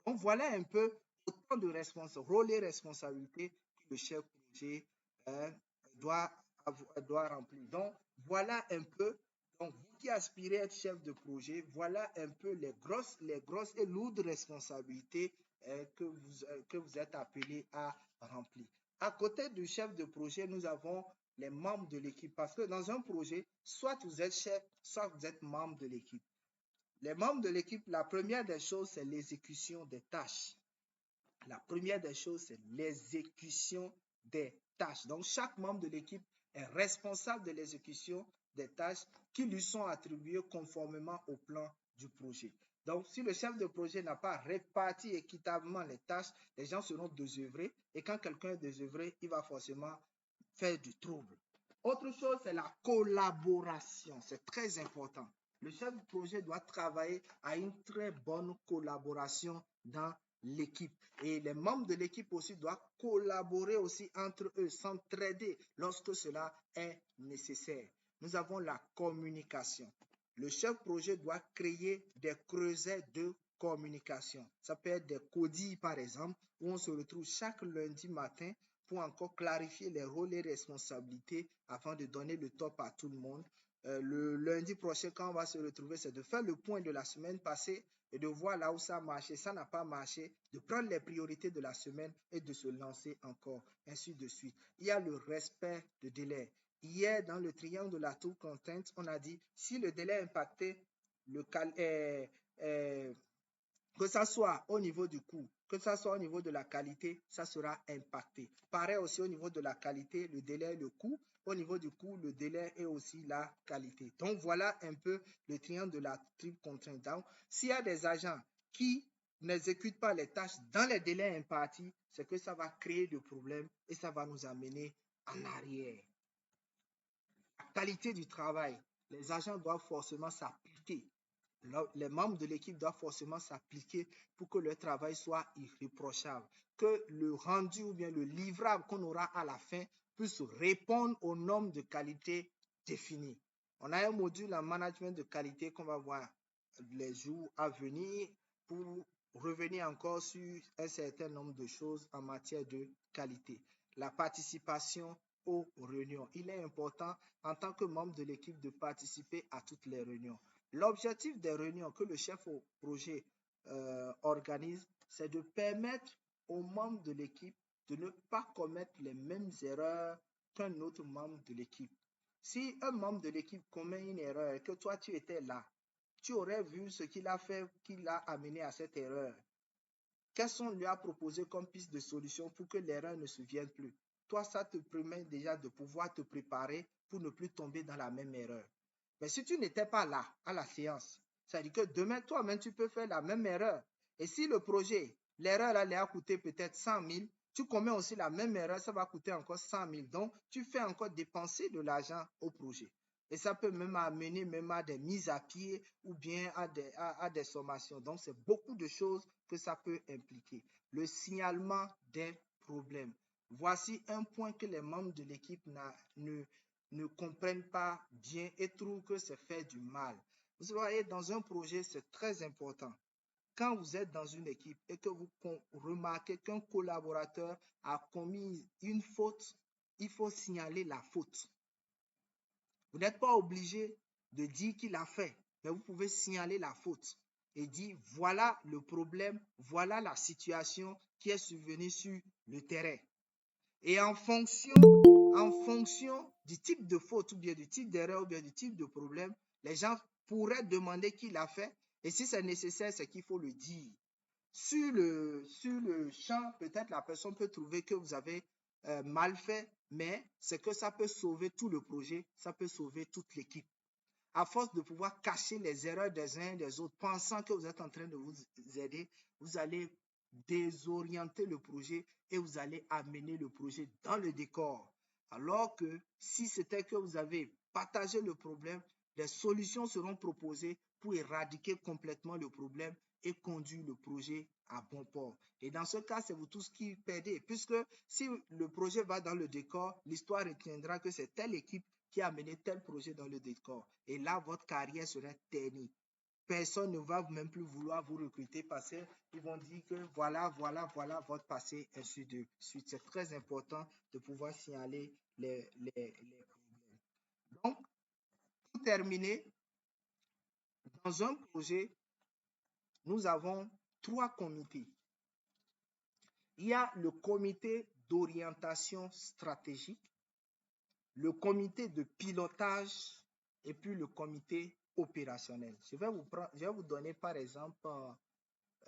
Donc, voilà un peu autant de rôles et responsabilités que le chef projet euh, doit, doit remplir. Donc, voilà un peu. Donc, vous qui aspirez à être chef de projet, voilà un peu les grosses et lourdes responsabilités que vous êtes appelés à remplir. À côté du chef de projet, nous avons les membres de l'équipe. Parce que dans un projet, soit vous êtes chef, soit vous êtes membre de l'équipe. Les membres de l'équipe, la première des choses, c'est l'exécution des tâches. La première des choses, c'est l'exécution des tâches. Donc, chaque membre de l'équipe est responsable de l'exécution des tâches qui lui sont attribuées conformément au plan du projet. Donc, si le chef de projet n'a pas réparti équitablement les tâches, les gens seront désœuvrés. Et quand quelqu'un est désœuvré, il va forcément faire du trouble. Autre chose, c'est la collaboration. C'est très important. Le chef de projet doit travailler à une très bonne collaboration dans l'équipe. Et les membres de l'équipe aussi doivent collaborer aussi entre eux, s'entraider lorsque cela est nécessaire. Nous avons la communication. Le chef projet doit créer des creusets de communication. Ça peut être des codis, par exemple, où on se retrouve chaque lundi matin pour encore clarifier les rôles et responsabilités afin de donner le top à tout le monde. Le lundi prochain, quand on va se retrouver, c'est de faire le point de la semaine passée et de voir là où ça a marché, ça n'a pas marché, de prendre les priorités de la semaine et de se lancer encore, ainsi de suite. Il y a le respect de délai. Hier, dans le triangle de la tour contrainte, on a dit si le délai est impacté, que ça soit au niveau du coût, que ça soit au niveau de la qualité, ça sera impacté. Pareil aussi au niveau de la qualité, le délai, le coût. Au niveau du coût, le délai et aussi la qualité. Donc, voilà un peu le triangle de la triple contrainte. Donc, s'il y a des agents qui n'exécutent pas les tâches dans les délais impartis, c'est que ça va créer des problèmes et ça va nous amener en arrière. La qualité du travail, les agents doivent forcément s'appliquer. Les membres de l'équipe doivent forcément s'appliquer pour que leur travail soit irréprochable, que le rendu ou bien le livrable qu'on aura à la fin puisse répondre aux normes de qualité définies. On a un module en management de qualité qu'on va voir les jours à venir pour revenir encore sur un certain nombre de choses en matière de qualité. La participation aux réunions. Il est important en tant que membre de l'équipe de participer à toutes les réunions. L'objectif des réunions que le chef au projet organise, c'est de permettre aux membres de l'équipe de ne pas commettre les mêmes erreurs qu'un autre membre de l'équipe. Si un membre de l'équipe commet une erreur et que toi tu étais là, tu aurais vu ce qu'il a fait, qui l'a amené à cette erreur. Qu'est-ce qu'on lui a proposé comme piste de solution pour que l'erreur ne se vienne plus? Toi, ça te permet déjà de pouvoir te préparer pour ne plus tomber dans la même erreur. Mais si tu n'étais pas là à la séance, ça veut dire que demain, toi-même, tu peux faire la même erreur. Et si le projet, l'erreur allait a coûté peut-être 100 000, tu commets aussi la même erreur, ça va coûter encore 100 000. Donc, tu fais encore dépenser de l'argent au projet. Et ça peut même amener même à des mises à pied ou bien à des sommations. Donc, c'est beaucoup de choses que ça peut impliquer. Le signalement des problèmes. Voici un point que les membres de l'équipe ne comprennent pas bien et trouvent que c'est faire du mal. Vous voyez, dans un projet, c'est très important. Quand vous êtes dans une équipe et que vous remarquez qu'un collaborateur a commis une faute, il faut signaler la faute. Vous n'êtes pas obligé de dire qu'il a fait, mais vous pouvez signaler la faute et dire voilà le problème, voilà la situation qui est survenue sur le terrain. Et en fonction du type de faute ou bien du type d'erreur ou bien du type de problème, les gens pourraient demander qui l'a fait. Et si c'est nécessaire, c'est qu'il faut le dire. Sur le champ, peut-être la personne peut trouver que vous avez mal fait, mais c'est que ça peut sauver tout le projet, ça peut sauver toute l'équipe. À force de pouvoir cacher les erreurs des uns et des autres, pensant que vous êtes en train de vous aider, vous allez désorienter le projet et vous allez amener le projet dans le décor. Alors que si c'était que vous avez partagé le problème, des solutions seront proposées pour éradiquer complètement le problème et conduire le projet à bon port. Et dans ce cas, c'est vous tous qui perdez, puisque si le projet va dans le décor, l'histoire retiendra que c'est telle équipe qui a mené tel projet dans le décor. Et là, votre carrière serait ternie. Personne ne va même plus vouloir vous recruter parce qu'ils vont dire que voilà votre passé, ainsi de suite. C'est très important de pouvoir signaler les problèmes. Donc, pour terminer, dans un projet, nous avons 3 comités. Il y a le comité d'orientation stratégique, le comité de pilotage et puis le comité opérationnel. Je vais vous donner par exemple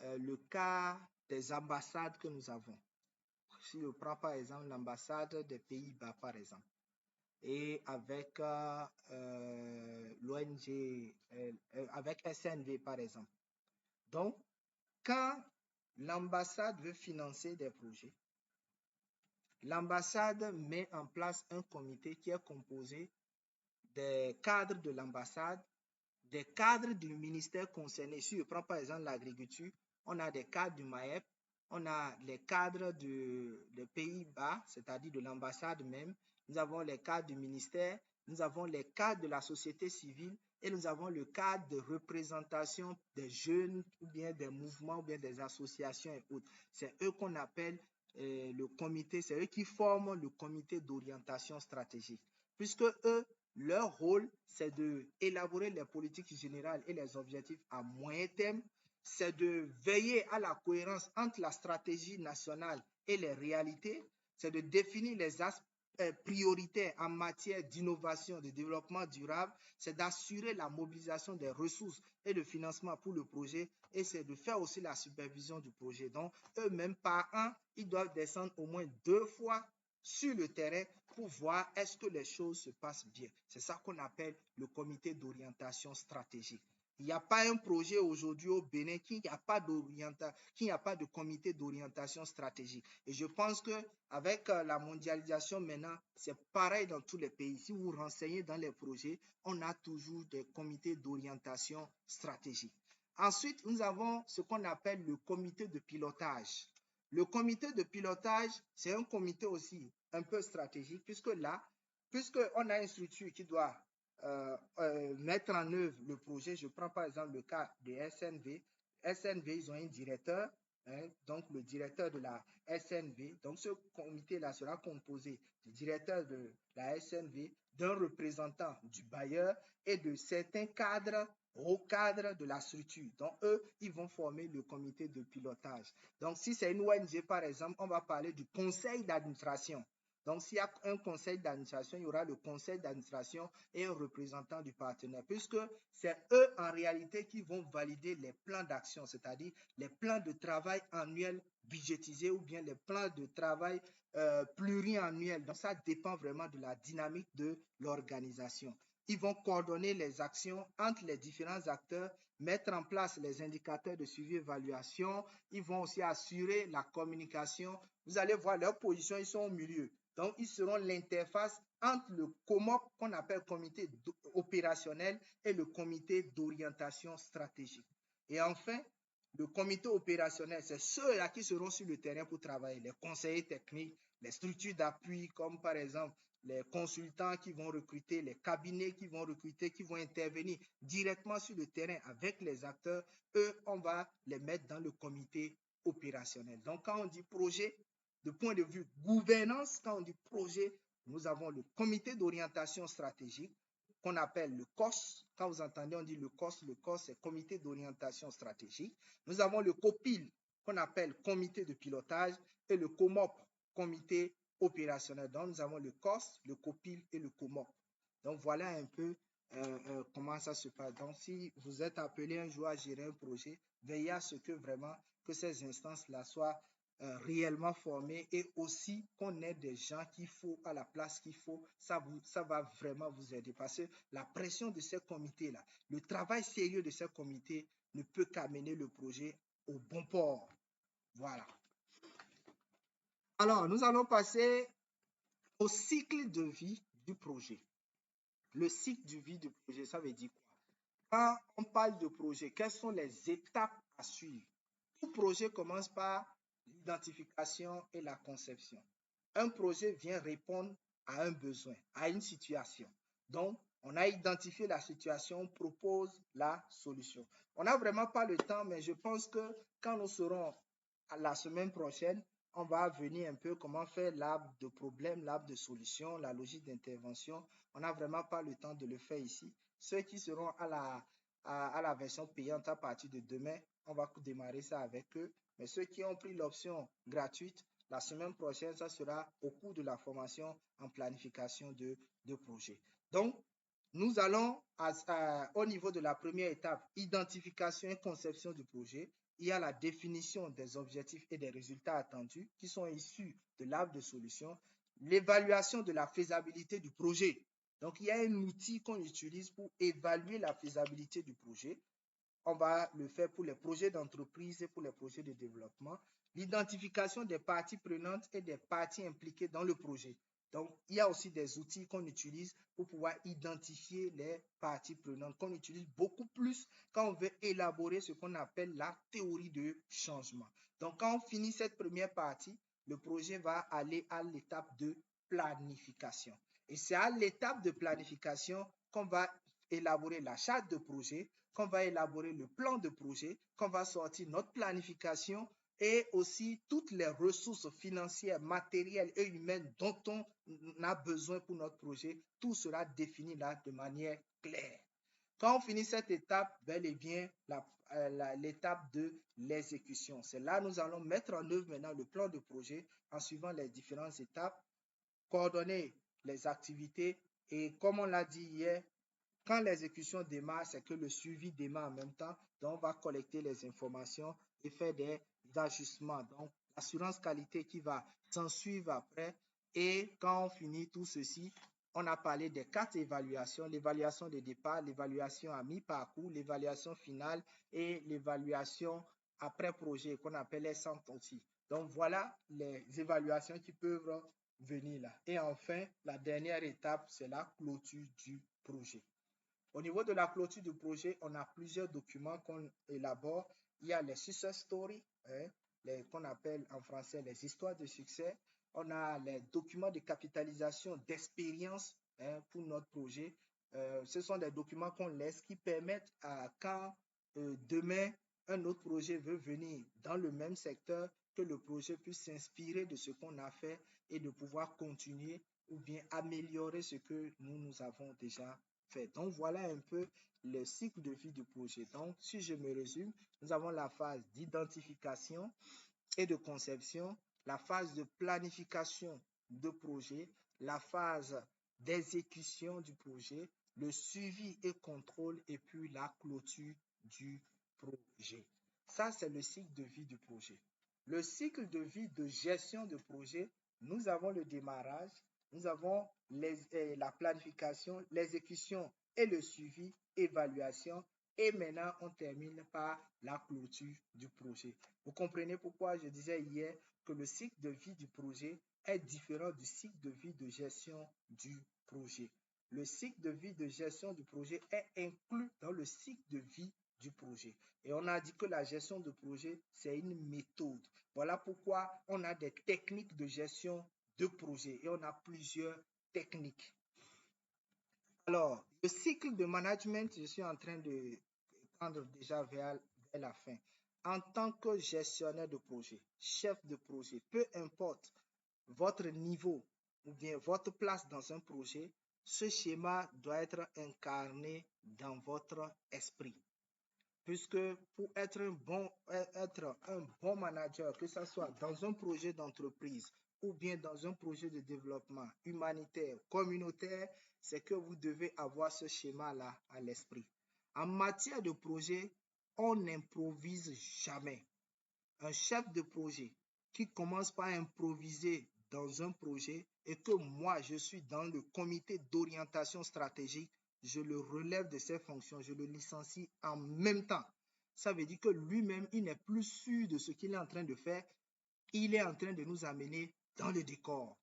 le cas des ambassades que nous avons. Si je prends par exemple l'ambassade des Pays-Bas par exemple, et avec l'ONG, avec SNV par exemple. Donc, quand l'ambassade veut financer des projets, l'ambassade met en place un comité qui est composé des cadres de l'ambassade, des cadres du ministère concerné. Si je prends par exemple l'agriculture, on a des cadres du MAEP, on a les cadres des Pays-Bas, c'est-à-dire de l'ambassade même, nous avons les cadres du ministère, nous avons les cadres de la société civile et nous avons le cadre de représentation des jeunes ou bien des mouvements ou bien des associations et autres. C'est eux qu'on appelle le comité, c'est eux qui forment le comité d'orientation stratégique, puisque eux, leur rôle, c'est d'élaborer les politiques générales et les objectifs à moyen terme, c'est de veiller à la cohérence entre la stratégie nationale et les réalités, c'est de définir les aspects prioritaires en matière d'innovation, de développement durable, c'est d'assurer la mobilisation des ressources et de financement pour le projet et c'est de faire aussi la supervision du projet. Donc, eux-mêmes, par an, ils doivent descendre au moins 2 fois sur le terrain pour voir est-ce que les choses se passent bien. C'est ça qu'on appelle le comité d'orientation stratégique. Il n'y a pas un projet aujourd'hui au Bénin qui n'y a pas de comité d'orientation stratégique. Et je pense qu'avec la mondialisation maintenant, c'est pareil dans tous les pays. Si vous vous renseignez dans les projets, on a toujours des comités d'orientation stratégique. Ensuite, nous avons ce qu'on appelle le comité de pilotage. Le comité de pilotage, c'est un comité aussi un peu stratégique, puisqu'on a une structure qui doit mettre en œuvre le projet. Je prends par exemple le cas de SNV. SNV, ils ont un directeur, hein, donc le directeur de la SNV. Donc ce comité-là sera composé du directeur de la SNV, d'un représentant du bailleur et de certains cadres recadrent de la structure. Donc, eux, ils vont former le comité de pilotage. Donc, si c'est une ONG, par exemple, on va parler du conseil d'administration. Donc, s'il y a un conseil d'administration, il y aura le conseil d'administration et un représentant du partenaire, puisque c'est eux, en réalité, qui vont valider les plans d'action, c'est-à-dire les plans de travail annuels budgétisés ou bien les plans de travail pluriannuels. Donc, ça dépend vraiment de la dynamique de l'organisation. Ils vont coordonner les actions entre les différents acteurs, mettre en place les indicateurs de suivi et évaluation. Ils vont aussi assurer la communication. Vous allez voir leur position, ils sont au milieu. Donc, ils seront l'interface entre le COMOP, qu'on appelle comité opérationnel, et le comité d'orientation stratégique. Et enfin, le comité opérationnel, c'est ceux-là qui seront sur le terrain pour travailler, les conseillers techniques, les structures d'appui, comme par exemple les consultants qui vont recruter, les cabinets qui vont recruter, qui vont intervenir directement sur le terrain avec les acteurs. Eux, on va les mettre dans le comité opérationnel. Donc, quand on dit projet, de point de vue gouvernance, quand on dit projet, nous avons le comité d'orientation stratégique qu'on appelle le COS. Quand vous entendez, on dit le COS c'est comité d'orientation stratégique. Nous avons le COPIL qu'on appelle comité de pilotage et le COMOP, comité opérationnel. Donc, nous avons le COS, le COPIL et le COMOP. Donc, voilà un peu comment ça se passe. Donc, si vous êtes appelé un jour à gérer un projet, veillez à ce que vraiment que ces instances-là soient réellement formées et aussi qu'on ait des gens qu'il faut à la place qu'il faut. Ça va vraiment vous aider parce que la pression de ces comités-là, le travail sérieux de ces comités ne peut qu'amener le projet au bon port. Voilà. Alors, nous allons passer au cycle de vie du projet. Le cycle de vie du projet, ça veut dire quoi? Quand on parle de projet, quelles sont les étapes à suivre? Tout projet commence par l'identification et la conception. Un projet vient répondre à un besoin, à une situation. Donc, on a identifié la situation, on propose la solution. On n'a vraiment pas le temps, mais je pense que quand nous serons à la semaine prochaine, on va venir un peu comment faire l'arbre de problème, l'arbre de solution, la logique d'intervention. On n'a vraiment pas le temps de le faire ici. Ceux qui seront à la version payante à partir de demain, on va démarrer ça avec eux. Mais ceux qui ont pris l'option gratuite, la semaine prochaine, ça sera au cours de la formation en planification de projet. Donc, nous allons au niveau de la première étape, identification et conception du projet. Il y a la définition des objectifs et des résultats attendus qui sont issus de l'arbre de solution, l'évaluation de la faisabilité du projet. Donc, il y a un outil qu'on utilise pour évaluer la faisabilité du projet. On va le faire pour les projets d'entreprise et pour les projets de développement. L'identification des parties prenantes et des parties impliquées dans le projet. Donc, il y a aussi des outils qu'on utilise pour pouvoir identifier les parties prenantes, qu'on utilise beaucoup plus quand on veut élaborer ce qu'on appelle la théorie de changement. Donc, quand on finit cette première partie, le projet va aller à l'étape de planification. Et c'est à l'étape de planification qu'on va élaborer la charte de projet, qu'on va élaborer le plan de projet, qu'on va sortir notre planification et aussi toutes les ressources financières, matérielles et humaines dont on a besoin pour notre projet. Tout sera défini là de manière claire. Quand on finit cette étape, bel et bien l'étape de l'exécution. C'est là que nous allons mettre en œuvre maintenant le plan de projet en suivant les différentes étapes, coordonner les activités et comme on l'a dit hier, quand l'exécution démarre, c'est que le suivi démarre en même temps. Donc, on va collecter les informations et faire des ajustements. Donc, l'assurance qualité qui va s'en suivre après. Et quand on finit tout ceci, on a parlé des 4 évaluations, l'évaluation de départ, l'évaluation à mi-parcours, l'évaluation finale et l'évaluation après projet qu'on appelle les centres aussi. Donc, voilà les évaluations qui peuvent venir là. Et enfin, la dernière étape, c'est la clôture du projet. Au niveau de la clôture du projet, on a plusieurs documents qu'on élabore. Il y a les success stories, qu'on appelle en français les histoires de succès. On a les documents de capitalisation d'expérience pour notre projet. Ce sont des documents qu'on laisse qui permettent à quand demain un autre projet veut venir dans le même secteur, que le projet puisse s'inspirer de ce qu'on a fait et de pouvoir continuer ou bien améliorer ce que nous avons déjà faire. Donc, voilà un peu le cycle de vie du projet. Donc, si je me résume, nous avons la phase d'identification et de conception, la phase de planification de projet, la phase d'exécution du projet, le suivi et contrôle et puis la clôture du projet. Ça, c'est le cycle de vie du projet. Le cycle de vie de gestion de projet, nous avons le démarrage, nous avons la planification, l'exécution et le suivi, évaluation, et maintenant on termine par la clôture du projet. Vous comprenez pourquoi je disais hier que le cycle de vie du projet est différent du cycle de vie de gestion du projet. Le cycle de vie de gestion du projet est inclus dans le cycle de vie du projet. Et on a dit que la gestion de projet, c'est une méthode. Voilà pourquoi on a des techniques de gestion de projet et on a plusieurs techniques. Alors, le cycle de management, je suis en train de tendre déjà vers la fin. En tant que gestionnaire de projet, chef de projet, peu importe votre niveau ou bien votre place dans un projet, ce schéma doit être incarné dans votre esprit. Puisque pour être un bon manager, que ce soit dans un projet d'entreprise ou bien dans un projet de développement humanitaire, communautaire, c'est que vous devez avoir ce schéma-là à l'esprit. En matière de projet, on n'improvise jamais. Un chef de projet qui commence par improviser dans un projet et que moi, je suis dans le comité d'orientation stratégique, je le relève de ses fonctions, je le licencie en même temps. Ça veut dire que lui-même, il n'est plus sûr de ce qu'il est en train de faire. Il est en train de nous amener dans le décor.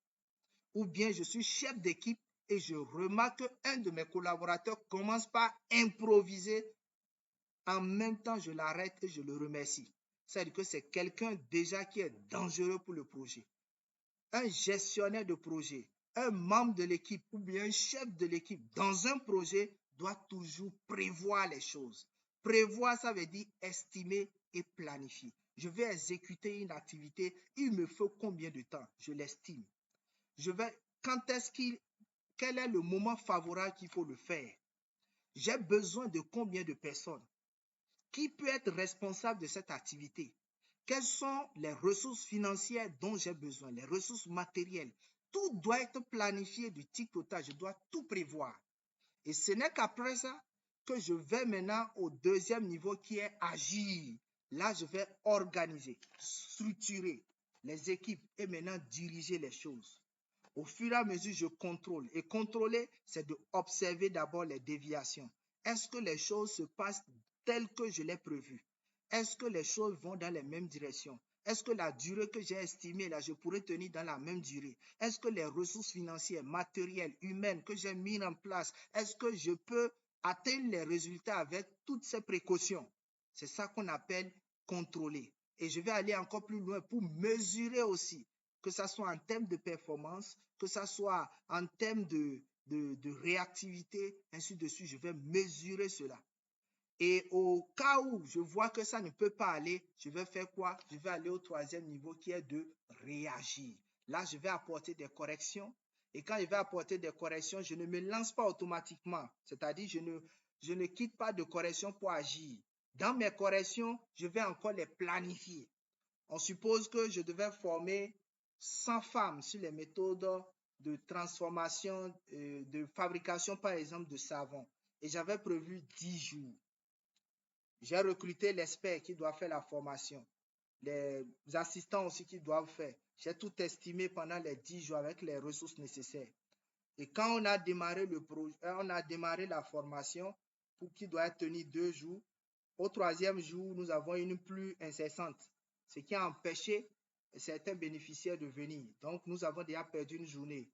Ou bien je suis chef d'équipe et je remarque qu'un de mes collaborateurs commence par improviser. En même temps, je l'arrête et je le remercie. C'est-à-dire que c'est quelqu'un déjà qui est dangereux pour le projet. Un gestionnaire de projet, un membre de l'équipe ou bien un chef de l'équipe dans un projet doit toujours prévoir les choses. Prévoir, ça veut dire estimer et planifier. Je vais exécuter une activité, il me faut combien de temps? Je l'estime. Quel est le moment favorable qu'il faut le faire? J'ai besoin de combien de personnes? Qui peut être responsable de cette activité? Quelles sont les ressources financières dont j'ai besoin, les ressources matérielles? Tout doit être planifié du tic au tac, je dois tout prévoir. Et ce n'est qu'après ça que je vais maintenant au deuxième niveau qui est agir. Là, je vais organiser, structurer les équipes et maintenant diriger les choses. Au fur et à mesure, je contrôle. Et contrôler, c'est d'observer d'abord les déviations. Est-ce que les choses se passent telles que je l'ai prévu? Est-ce que les choses vont dans les mêmes directions? Est-ce que la durée que j'ai estimée, là, je pourrais tenir dans la même durée? Est-ce que les ressources financières, matérielles, humaines que j'ai mises en place, est-ce que je peux atteindre les résultats avec toutes ces précautions? C'est ça qu'on appelle contrôler. Et je vais aller encore plus loin pour mesurer aussi, que ce soit en termes de performance, que ce soit en termes de réactivité, ainsi de suite. Je vais mesurer cela. Et au cas où je vois que ça ne peut pas aller, je vais faire quoi? Je vais aller au troisième niveau qui est de réagir. Là, je vais apporter des corrections. Et quand je vais apporter des corrections, je ne me lance pas automatiquement. C'est-à-dire, je ne quitte pas de correction pour agir. Dans mes corrections, je vais encore les planifier. On suppose que je devais former 100 femmes sur les méthodes de transformation, de fabrication, par exemple, de savon. Et j'avais prévu 10 jours. J'ai recruté l'expert qui doit faire la formation, les assistants aussi qui doivent faire. J'ai tout estimé pendant les 10 jours avec les ressources nécessaires. Et quand on a démarré le projet, on a démarré la formation pour qui doit tenir 2 jours, au troisième jour, nous avons une pluie incessante, ce qui a empêché certains bénéficiaires de venir. Donc, nous avons déjà perdu une journée.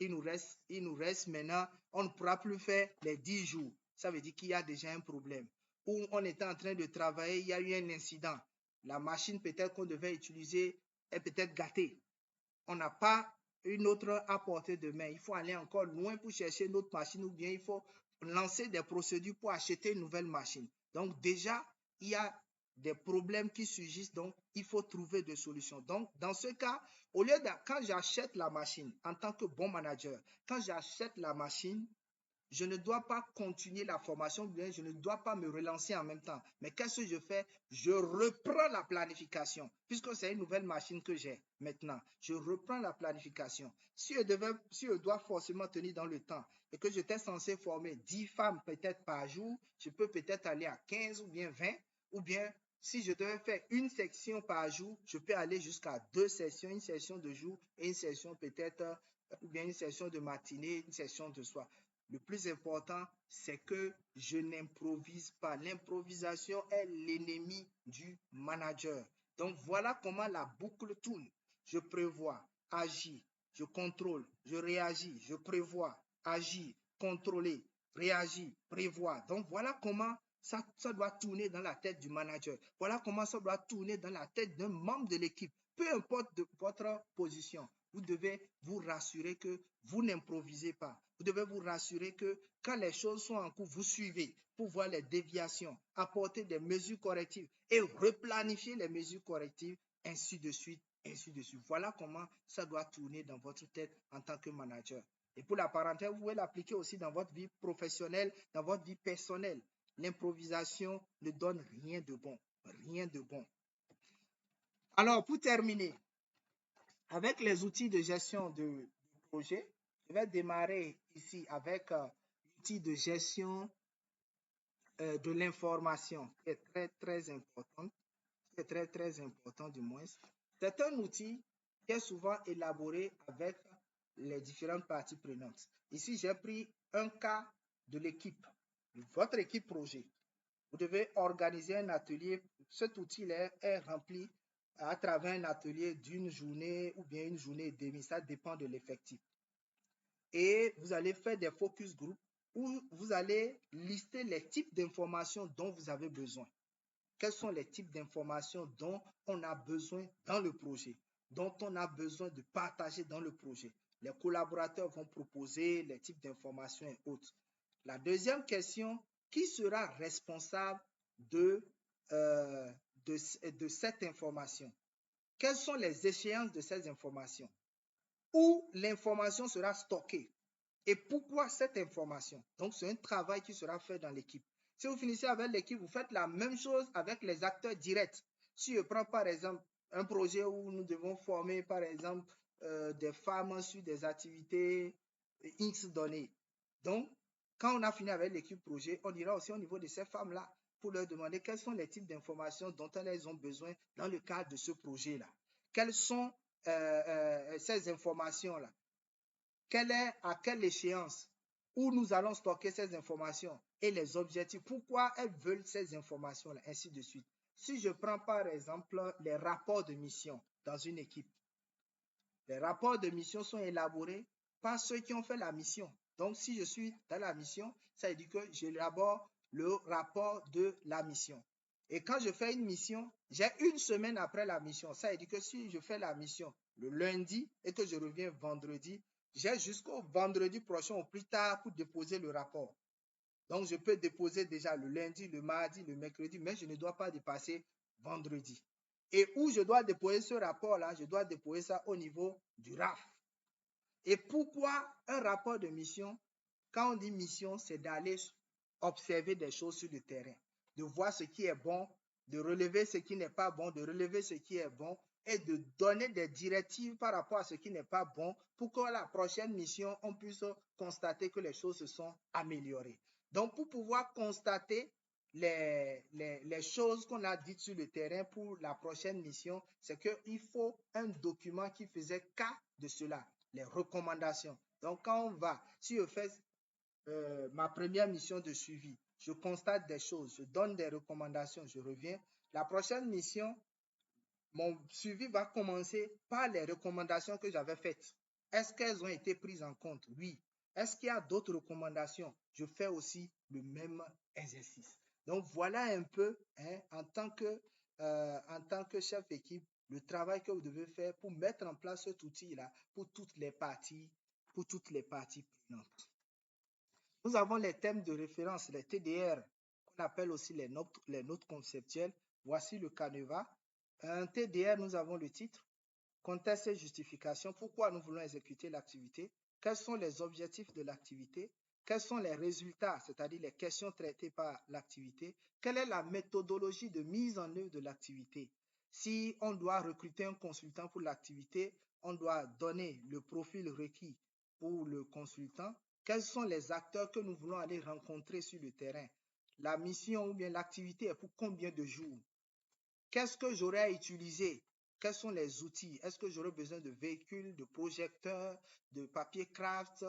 Il nous reste maintenant, on ne pourra plus faire les 10 jours. Ça veut dire qu'il y a déjà un problème. Ou on était en train de travailler, il y a eu un incident. La machine peut-être qu'on devait utiliser est peut-être gâtée. On n'a pas une autre à portée de main. Il faut aller encore loin pour chercher une autre machine ou bien il faut lancer des procédures pour acheter une nouvelle machine. Donc déjà, il y a des problèmes qui surgissent, donc il faut trouver des solutions. Donc dans ce cas, au lieu de quand j'achète la machine en tant que bon manager, quand j'achète la machine, je ne dois pas continuer la formation, bien je ne dois pas me relancer en même temps. Mais qu'est-ce que je fais? Je reprends la planification, puisque c'est une nouvelle machine que j'ai maintenant. Je reprends la planification. Si je dois forcément tenir dans le temps et que j'étais censé former 10 femmes peut-être par jour, je peux peut-être aller à 15 ou bien 20, ou bien si je devais faire une section par jour, je peux aller jusqu'à 2 sessions, une session de jour et une session peut-être, ou bien une session de matinée, une session de soir. Le plus important, c'est que je n'improvise pas. L'improvisation est l'ennemi du manager. Donc voilà comment la boucle tourne. Je prévois, agis, je contrôle, je réagis, je prévois, agis, contrôler, réagis, prévois. Donc voilà comment ça doit tourner dans la tête du manager. Voilà comment ça doit tourner dans la tête d'un membre de l'équipe. Peu importe votre position, vous devez vous rassurer que vous n'improvisez pas. Vous devez vous rassurer que quand les choses sont en cours, vous suivez pour voir les déviations, apporter des mesures correctives et replanifier les mesures correctives, ainsi de suite, ainsi de suite. Voilà comment ça doit tourner dans votre tête en tant que manager. Et pour la parenthèse, vous pouvez l'appliquer aussi dans votre vie professionnelle, dans votre vie personnelle. L'improvisation ne donne rien de bon. Rien de bon. Alors, pour terminer, avec les outils de gestion de projet, je vais démarrer ici avec l'outil de gestion de l'information, qui est très, très important, qui est très, très important du moins. C'est un outil qui est souvent élaboré avec les différentes parties prenantes. Ici, j'ai pris un cas de l'équipe, votre équipe projet. Vous devez organiser un atelier. Cet outil-là est rempli à travers un atelier d'une journée ou bien une journée et demie. Ça dépend de l'effectif. Et vous allez faire des focus group où vous allez lister les types d'informations dont vous avez besoin. Quels sont les types d'informations dont on a besoin dans le projet, dont on a besoin de partager dans le projet. Les collaborateurs vont proposer les types d'informations et autres. La deuxième question, qui sera responsable de cette information? Quelles sont les échéances de ces informations? Où l'information sera stockée? Et pourquoi cette information? Donc, c'est un travail qui sera fait dans l'équipe. Si vous finissez avec l'équipe, vous faites la même chose avec les acteurs directs. Si je prends par exemple un projet où nous devons former par exemple des femmes sur des activités X données. Donc, quand on a fini avec l'équipe projet, on ira aussi au niveau de ces femmes-là pour leur demander quels sont les types d'informations dont elles ont besoin dans le cadre de ce projet-là. Quelles sont ces informations-là? À quelle échéance où nous allons stocker ces informations et les objectifs, pourquoi elles veulent ces informations-là, ainsi de suite. Si je prends par exemple les rapports de mission dans une équipe, les rapports de mission sont élaborés par ceux qui ont fait la mission. Donc, si je suis dans la mission, ça veut dire que j'élabore le rapport de la mission. Et quand je fais une mission, j'ai une semaine après la mission. Ça veut dire que si je fais la mission le lundi et que je reviens vendredi, j'ai jusqu'au vendredi prochain au plus tard pour déposer le rapport. Donc, je peux déposer déjà le lundi, le mardi, le mercredi, mais je ne dois pas dépasser vendredi. Et où je dois déposer ce rapport-là, je dois déposer ça au niveau du RAF. Et pourquoi un rapport de mission? Quand on dit mission, c'est d'aller observer des choses sur le terrain, de voir ce qui est bon, de relever ce qui n'est pas bon, de relever ce qui est bon et de donner des directives par rapport à ce qui n'est pas bon pour que la prochaine mission, on puisse constater que les choses se sont améliorées. Donc, pour pouvoir constater les choses qu'on a dites sur le terrain pour la prochaine mission, c'est qu'il faut un document qui faisait cas de cela, les recommandations. Donc, quand on va, si je fais ma première mission de suivi, je constate des choses, je donne des recommandations, je reviens. La prochaine mission, mon suivi va commencer par les recommandations que j'avais faites. Est-ce qu'elles ont été prises en compte? Oui. Est-ce qu'il y a d'autres recommandations? Je fais aussi le même exercice. Donc, voilà un peu, hein, en tant que chef d'équipe, le travail que vous devez faire pour mettre en place cet outil-là pour toutes les parties prenantes. Nous avons les thèmes de référence, les TDR, qu'on appelle aussi les notes conceptuelles. Voici le canevas. Un TDR, nous avons le titre, contexte et justification, pourquoi nous voulons exécuter l'activité, quels sont les objectifs de l'activité, quels sont les résultats, c'est-à-dire les questions traitées par l'activité, quelle est la méthodologie de mise en œuvre de l'activité. Si on doit recruter un consultant pour l'activité, on doit donner le profil requis pour le consultant. Quels sont les acteurs que nous voulons aller rencontrer sur le terrain? La mission ou bien l'activité est pour combien de jours? Qu'est-ce que j'aurais à utiliser? Quels sont les outils? Est-ce que j'aurais besoin de véhicules, de projecteurs, de papier craft?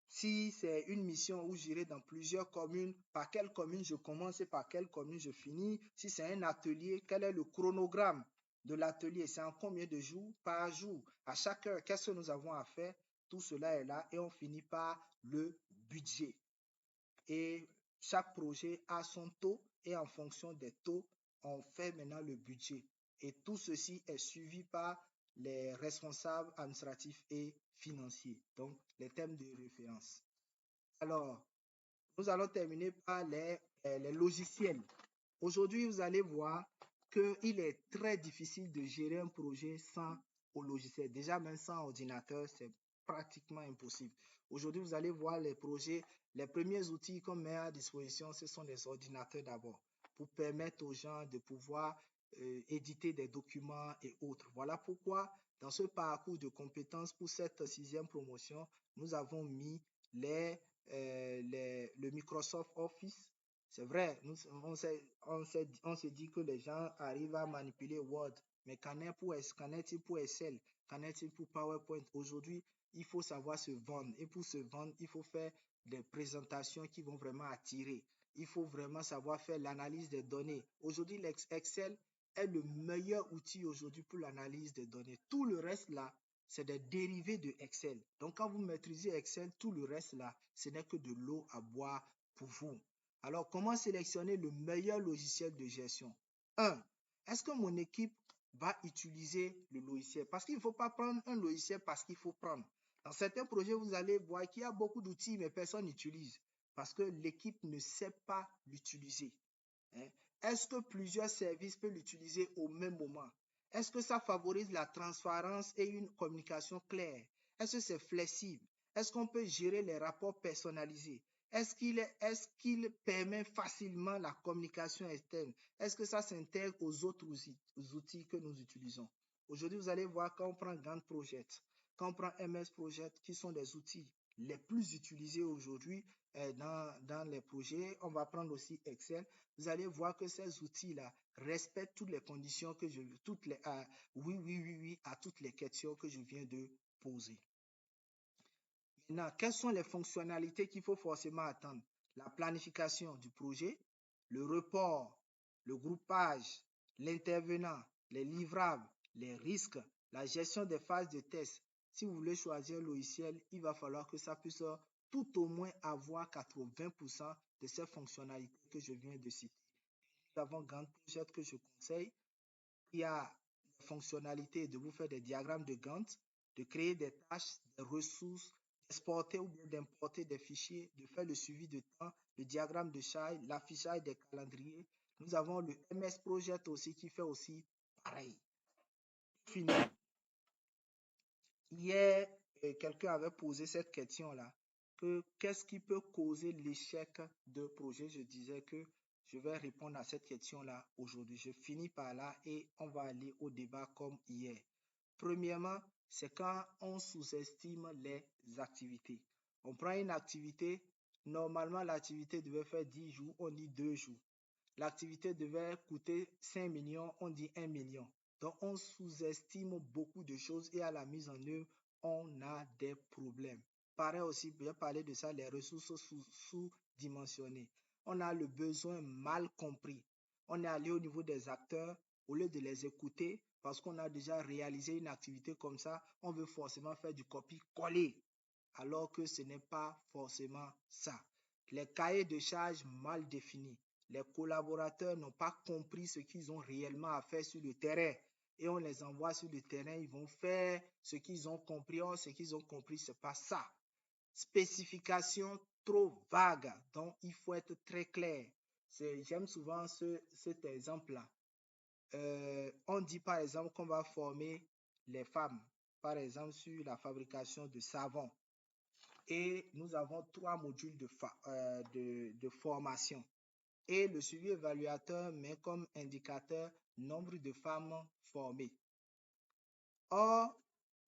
Si c'est une mission où j'irai dans plusieurs communes, par quelle commune je commence et par quelle commune je finis? Si c'est un atelier, quel est le chronogramme de l'atelier? C'est en combien de jours par jour? À chaque heure, qu'est-ce que nous avons à faire? Tout cela est là et on finit par le budget. Et chaque projet a son taux et en fonction des taux, on fait maintenant le budget. Et tout ceci est suivi par les responsables administratifs et financiers, donc les thèmes de référence. Alors, nous allons terminer par les logiciels. Aujourd'hui, vous allez voir qu'il est très difficile de gérer un projet sans logiciel. Déjà, même sans ordinateur, c'est pratiquement impossible. Aujourd'hui, vous allez voir les projets, les premiers outils qu'on met à disposition, ce sont les ordinateurs d'abord, pour permettre aux gens de pouvoir éditer des documents et autres. Voilà pourquoi, dans ce parcours de compétences pour cette sixième promotion, nous avons mis le Microsoft Office. C'est vrai, on s'est dit que les gens arrivent à manipuler Word, mais qu'en est-il pour Excel? Qu'en est-il pour PowerPoint? Aujourd'hui, il faut savoir se vendre. Et pour se vendre, il faut faire des présentations qui vont vraiment attirer. Il faut vraiment savoir faire l'analyse des données. Aujourd'hui, l'Excel est le meilleur outil aujourd'hui pour l'analyse des données. Tout le reste là, c'est des dérivés de Excel. Donc, quand vous maîtrisez Excel, tout le reste là, ce n'est que de l'eau à boire pour vous. Alors, comment sélectionner le meilleur logiciel de gestion? 1. Est-ce que mon équipe va utiliser le logiciel? Parce qu'il ne faut pas prendre un logiciel parce qu'il faut prendre. Dans certains projets, vous allez voir qu'il y a beaucoup d'outils, mais personne n'utilise parce que l'équipe ne sait pas l'utiliser. Est-ce que plusieurs services peuvent l'utiliser au même moment? Est-ce que ça favorise la transparence et une communication claire? Est-ce que c'est flexible? Est-ce qu'on peut gérer les rapports personnalisés? Est-ce qu'il permet facilement la communication externe? Est-ce que ça s'intègre aux autres outils que nous utilisons? Aujourd'hui, vous allez voir quand on prend Gantt Project, quand on prend MS Project, qui sont des outils les plus utilisés aujourd'hui dans les projets. On va prendre aussi Excel. Vous allez voir que ces outils-là respectent toutes les conditions que oui à toutes les questions que je viens de poser. Maintenant, quelles sont les fonctionnalités qu'il faut forcément attendre? La planification du projet, le report, le groupage, l'intervenant, les livrables, les risques, la gestion des phases de test. Si vous voulez choisir un logiciel, il va falloir que ça puisse tout au moins avoir 80% de ces fonctionnalités que je viens de citer. Nous avons Gantt Project que je conseille. Il y a la fonctionnalité de vous faire des diagrammes de Gantt, de créer des tâches, des ressources, d'exporter ou bien d'importer des fichiers, de faire le suivi de temps, le diagramme de charge, l'affichage des calendriers. Nous avons le MS Project aussi qui fait aussi pareil. Fini. Hier, quelqu'un avait posé cette question-là, que qu'est-ce qui peut causer l'échec de projet? Je disais que je vais répondre à cette question-là aujourd'hui. Je finis par là et on va aller au débat comme hier. Premièrement, c'est quand on sous-estime les activités. On prend une activité, normalement l'activité devait faire 10 jours, on dit 2 jours. L'activité devait coûter 5 millions, on dit 1 million. Donc, on sous-estime beaucoup de choses et à la mise en œuvre, on a des problèmes. Pareil aussi, bien parler de ça, les ressources sous-dimensionnées. On a le besoin mal compris. On est allé au niveau des acteurs, au lieu de les écouter, parce qu'on a déjà réalisé une activité comme ça, on veut forcément faire du copier-coller, alors que ce n'est pas forcément ça. Les cahiers de charges mal définis. Les collaborateurs n'ont pas compris ce qu'ils ont réellement à faire sur le terrain. Et on les envoie sur le terrain, ils vont faire ce qu'ils ont compris. Or, ce qu'ils ont compris, ce n'est pas ça. Spécification trop vague, donc il faut être très clair. J'aime souvent cet exemple-là. On dit par exemple qu'on va former les femmes, par exemple sur la fabrication de savon. et nous avons 3 modules de formation. Et le suivi évaluateur met comme indicateur nombre de femmes formées. Or,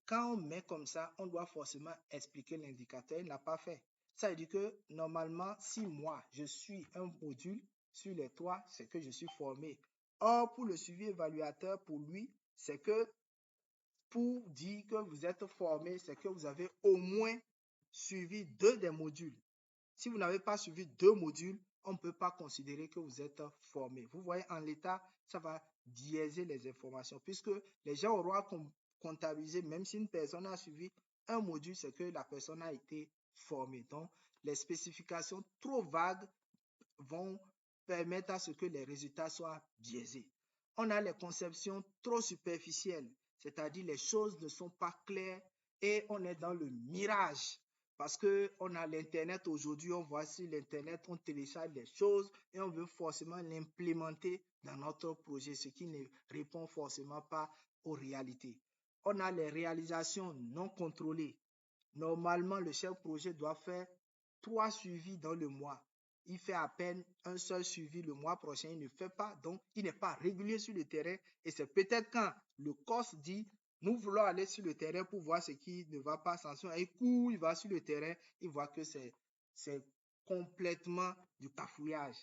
quand on met comme ça, on doit forcément expliquer l'indicateur. Il n'a pas fait. Ça veut dire que normalement, si moi, je suis un module sur les 3, c'est que je suis formé. Or, pour le suivi évaluateur, pour lui, c'est que pour dire que vous êtes formé, c'est que vous avez au moins suivi 2 des modules. Si vous n'avez pas suivi 2 modules, on ne peut pas considérer que vous êtes formé. Vous voyez, en l'état, ça va biaiser les informations puisque les gens auront à comptabiliser, même si une personne a suivi un module, c'est que la personne a été formée. Donc, les spécifications trop vagues vont permettre à ce que les résultats soient biaisés. On a les conceptions trop superficielles, c'est-à-dire les choses ne sont pas claires et on est dans le mirage. Parce qu'on a l'Internet aujourd'hui, on voit sur l'Internet, on télécharge des choses et on veut forcément l'implémenter dans notre projet, ce qui ne répond forcément pas aux réalités. On a les réalisations non contrôlées. Normalement, le chef projet doit faire 3 suivis dans le mois. Il fait à peine un seul suivi le mois prochain, il ne fait pas, donc il n'est pas régulier sur le terrain. Et c'est peut-être quand le COS dit, nous voulons aller sur le terrain pour voir ce qui ne va pas, sanction, et court, il va sur le terrain, il voit que c'est complètement du cafouillage.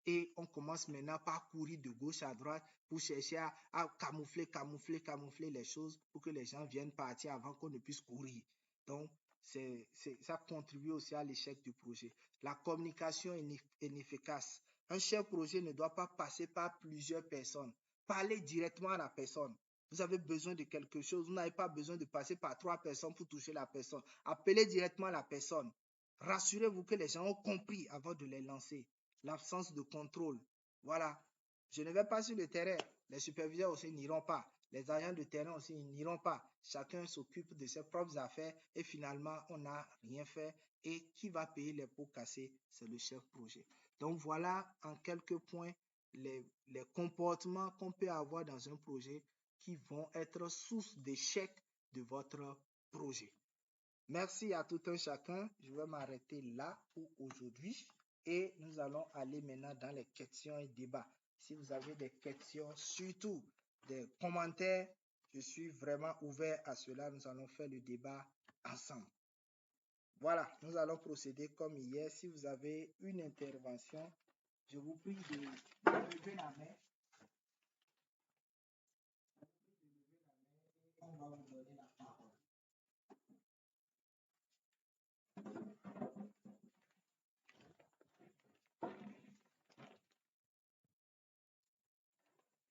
Et on commence maintenant par courir de gauche à droite pour chercher à camoufler les choses pour que les gens viennent partir avant qu'on ne puisse courir. Donc, ça contribue aussi à l'échec du projet. La communication est inefficace. Un chef projet ne doit pas passer par plusieurs personnes. Parlez directement à la personne. Vous avez besoin de quelque chose, vous n'avez pas besoin de passer par 3 personnes pour toucher la personne. Appelez directement la personne. Rassurez-vous que les gens ont compris avant de les lancer. L'absence de contrôle. Voilà. Je ne vais pas sur le terrain. Les superviseurs aussi n'iront pas. Les agents de terrain aussi n'iront pas. Chacun s'occupe de ses propres affaires et finalement, on n'a rien fait. Et qui va payer les pots cassés? C'est le chef projet. Donc voilà en quelques points les comportements qu'on peut avoir dans un projet qui vont être source d'échec de votre projet. Merci à tout un chacun. Je vais m'arrêter là pour aujourd'hui et nous allons aller maintenant dans les questions et débats. Si vous avez des questions, surtout des commentaires, je suis vraiment ouvert à cela. Nous allons faire le débat ensemble. Voilà, nous allons procéder comme hier. Si vous avez une intervention, je vous prie de lever la main. On va vous donner la parole.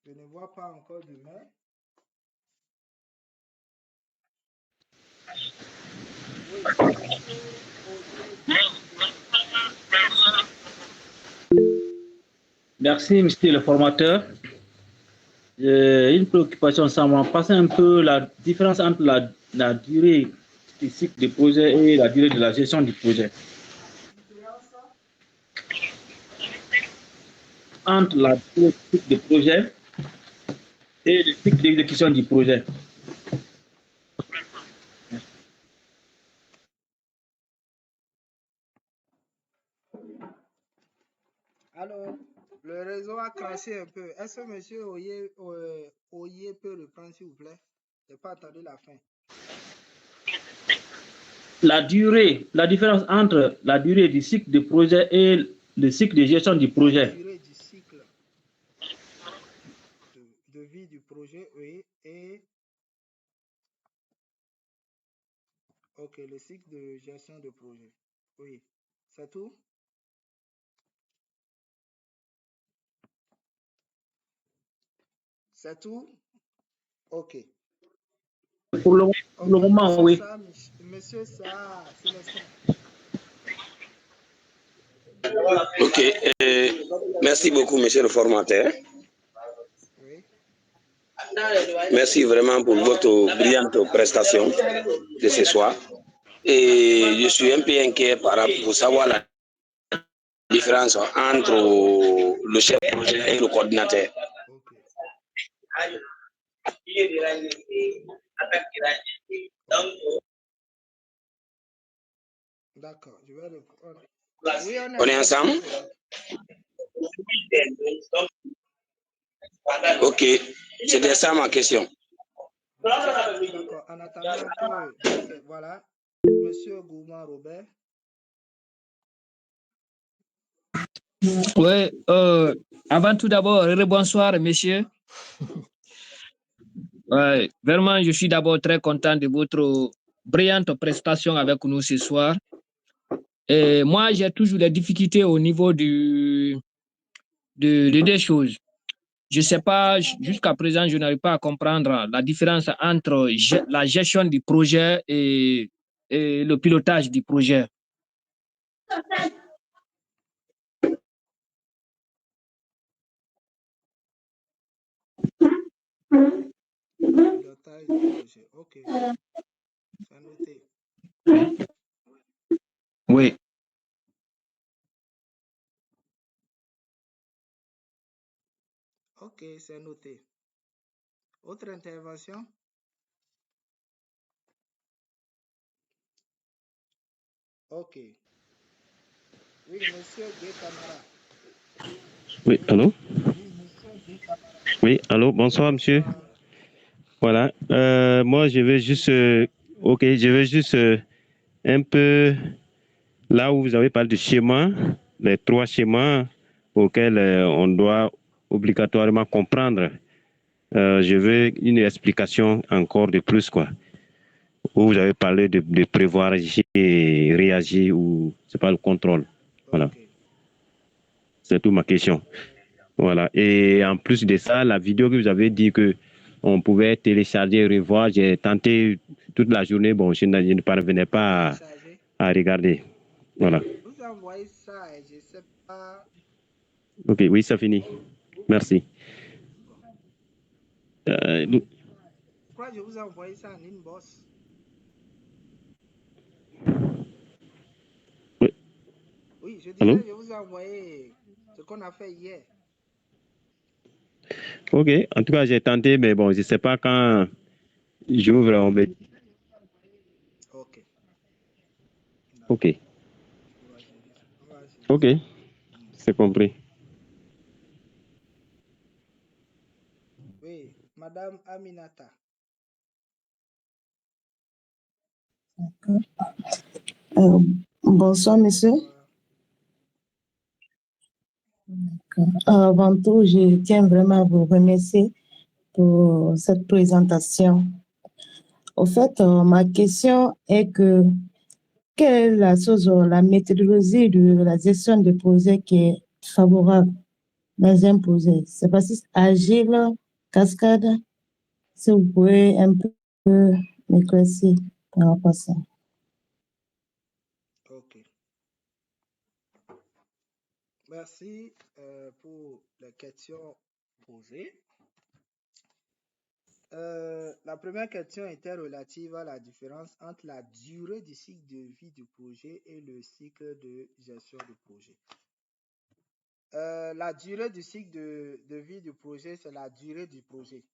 Je ne vois pas encore de main. Merci, monsieur le formateur. Une préoccupation, ça m'a passé un peu la différence entre la durée du cycle de projet et la durée de la gestion du projet. Entre la durée du cycle de projet et le cycle d'exécution du projet. Alors, le réseau a craché un peu. Est-ce que monsieur Oye peut reprendre, s'il vous plaît? Je n'ai pas entendu la fin. La différence entre la durée du cycle de projet et le cycle de gestion du projet. La durée du cycle de vie du projet, oui, et ok, le cycle de gestion de projet, oui, c'est tout? C'est tout? Ok. Pour le Ok, moment, oui. Monsieur Sarr, Célestin. Ok, merci beaucoup, monsieur le formateur. Oui. Merci vraiment pour votre brillante prestation de ce soir. Et je suis un peu inquiet pour savoir la différence entre le chef de projet et le coordinateur. Ok. D'accord, je vais répondre. Oui, On est ensemble? Ok, c'était ça ma question. D'accord, en attendant que... Ok, voilà. Monsieur Gourmand Robert. Oui, avant tout d'abord, bonsoir, messieurs. Ouais, vraiment, je suis d'abord très content de votre brillante prestation avec nous ce soir. Et moi, j'ai toujours des difficultés au niveau des choses. Je ne sais pas, jusqu'à présent, je n'arrive pas à comprendre la différence entre la gestion du projet et le pilotage du projet. Pilotage du projet. Ok, c'est noté. Oui. Ok, c'est noté. Autre intervention? Ok. Oui, monsieur Gay Camara. Oui, allô? Oui, allô, bonsoir, monsieur. Bonsoir. Voilà, moi, je vais juste, un peu, là où vous avez parlé de schéma, les 3 schémas auxquels on doit obligatoirement comprendre. Je veux une explication encore de plus, quoi. Où vous avez parlé de prévoir, agir et réagir, ou c'est pas le contrôle. Voilà, Ok. c'est toute ma question. Voilà. Et en plus de ça, la vidéo que vous avez dit que on pouvait télécharger et revoir, j'ai tenté toute la journée. Bon, je ne parvenais pas Télécharger. à regarder. Voilà. Je vous ai envoyé ça et je ne sais pas. Ok, oui, ça finit. Merci. Bon. Euh, Je crois que je vous ai envoyé ça en inbox. oui. Oui, je Allô? disais, je vous ai envoyé ce qu'on a fait hier. Ok, en tout cas, j'ai tenté, mais bon, je ne sais pas quand j'ouvre. Ok. Ok, D'accord. On va gérer ok, ça. c'est compris. Oui, Madame Aminata. Bonsoir, monsieur. Bonsoir. Avant tout, je tiens vraiment à vous remercier pour cette présentation. Au fait, ma question est que quelle est la méthodologie de la gestion de projet qui est favorable dans un projet? C'est pas si agile, cascade, si vous pouvez un peu m'éclaircir par rapport à ça. Ok. Merci pour les questions posées. La première question était relative à la différence entre la durée du cycle de vie du projet et le cycle de gestion du projet. La durée du cycle de vie du projet, c'est la durée du projet.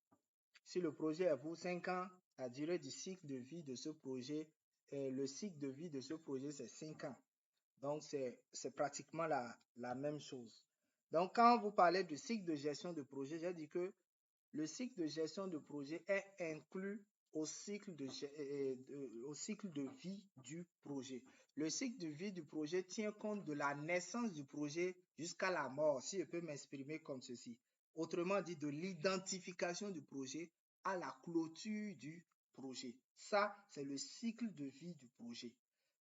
Si le projet est pour 5 ans, la durée du cycle de vie de ce projet, le cycle de vie de ce projet, c'est 5 ans. Donc, c'est pratiquement la même chose. Donc, quand vous parlez du cycle de gestion de projet, j'ai dit que le cycle de gestion de projet est inclus au cycle de vie du projet. Le cycle de vie du projet tient compte de la naissance du projet jusqu'à la mort, si je peux m'exprimer comme ceci. Autrement dit, de l'identification du projet à la clôture du projet. Ça, c'est le cycle de vie du projet.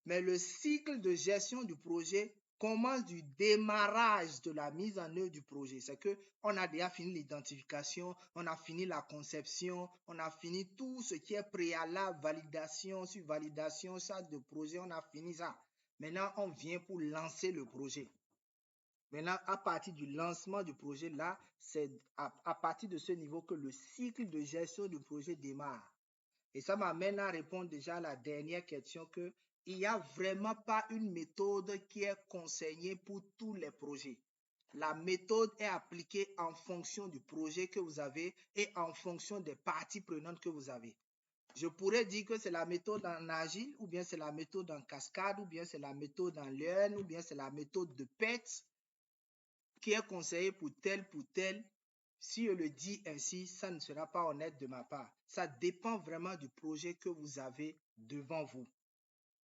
Mais le cycle de gestion du projet commence du démarrage de la mise en œuvre du projet. C'est qu'on a déjà fini l'identification, on a fini la conception, on a fini tout ce qui est préalable, validation sur validation, charte de projet, on a fini ça. Maintenant, on vient pour lancer le projet. Maintenant, à partir du lancement du projet, là, c'est à partir de ce niveau que le cycle de gestion du projet démarre. Et ça m'amène à répondre déjà à la dernière question que il n'y a vraiment pas une méthode qui est conseillée pour tous les projets. La méthode est appliquée en fonction du projet que vous avez et en fonction des parties prenantes que vous avez. Je pourrais dire que c'est la méthode en agile, ou bien c'est la méthode en cascade, ou bien c'est la méthode en learn, ou bien c'est la méthode de PET qui est conseillée pour tel. Si je le dis ainsi, ça ne sera pas honnête de ma part. Ça dépend vraiment du projet que vous avez devant vous.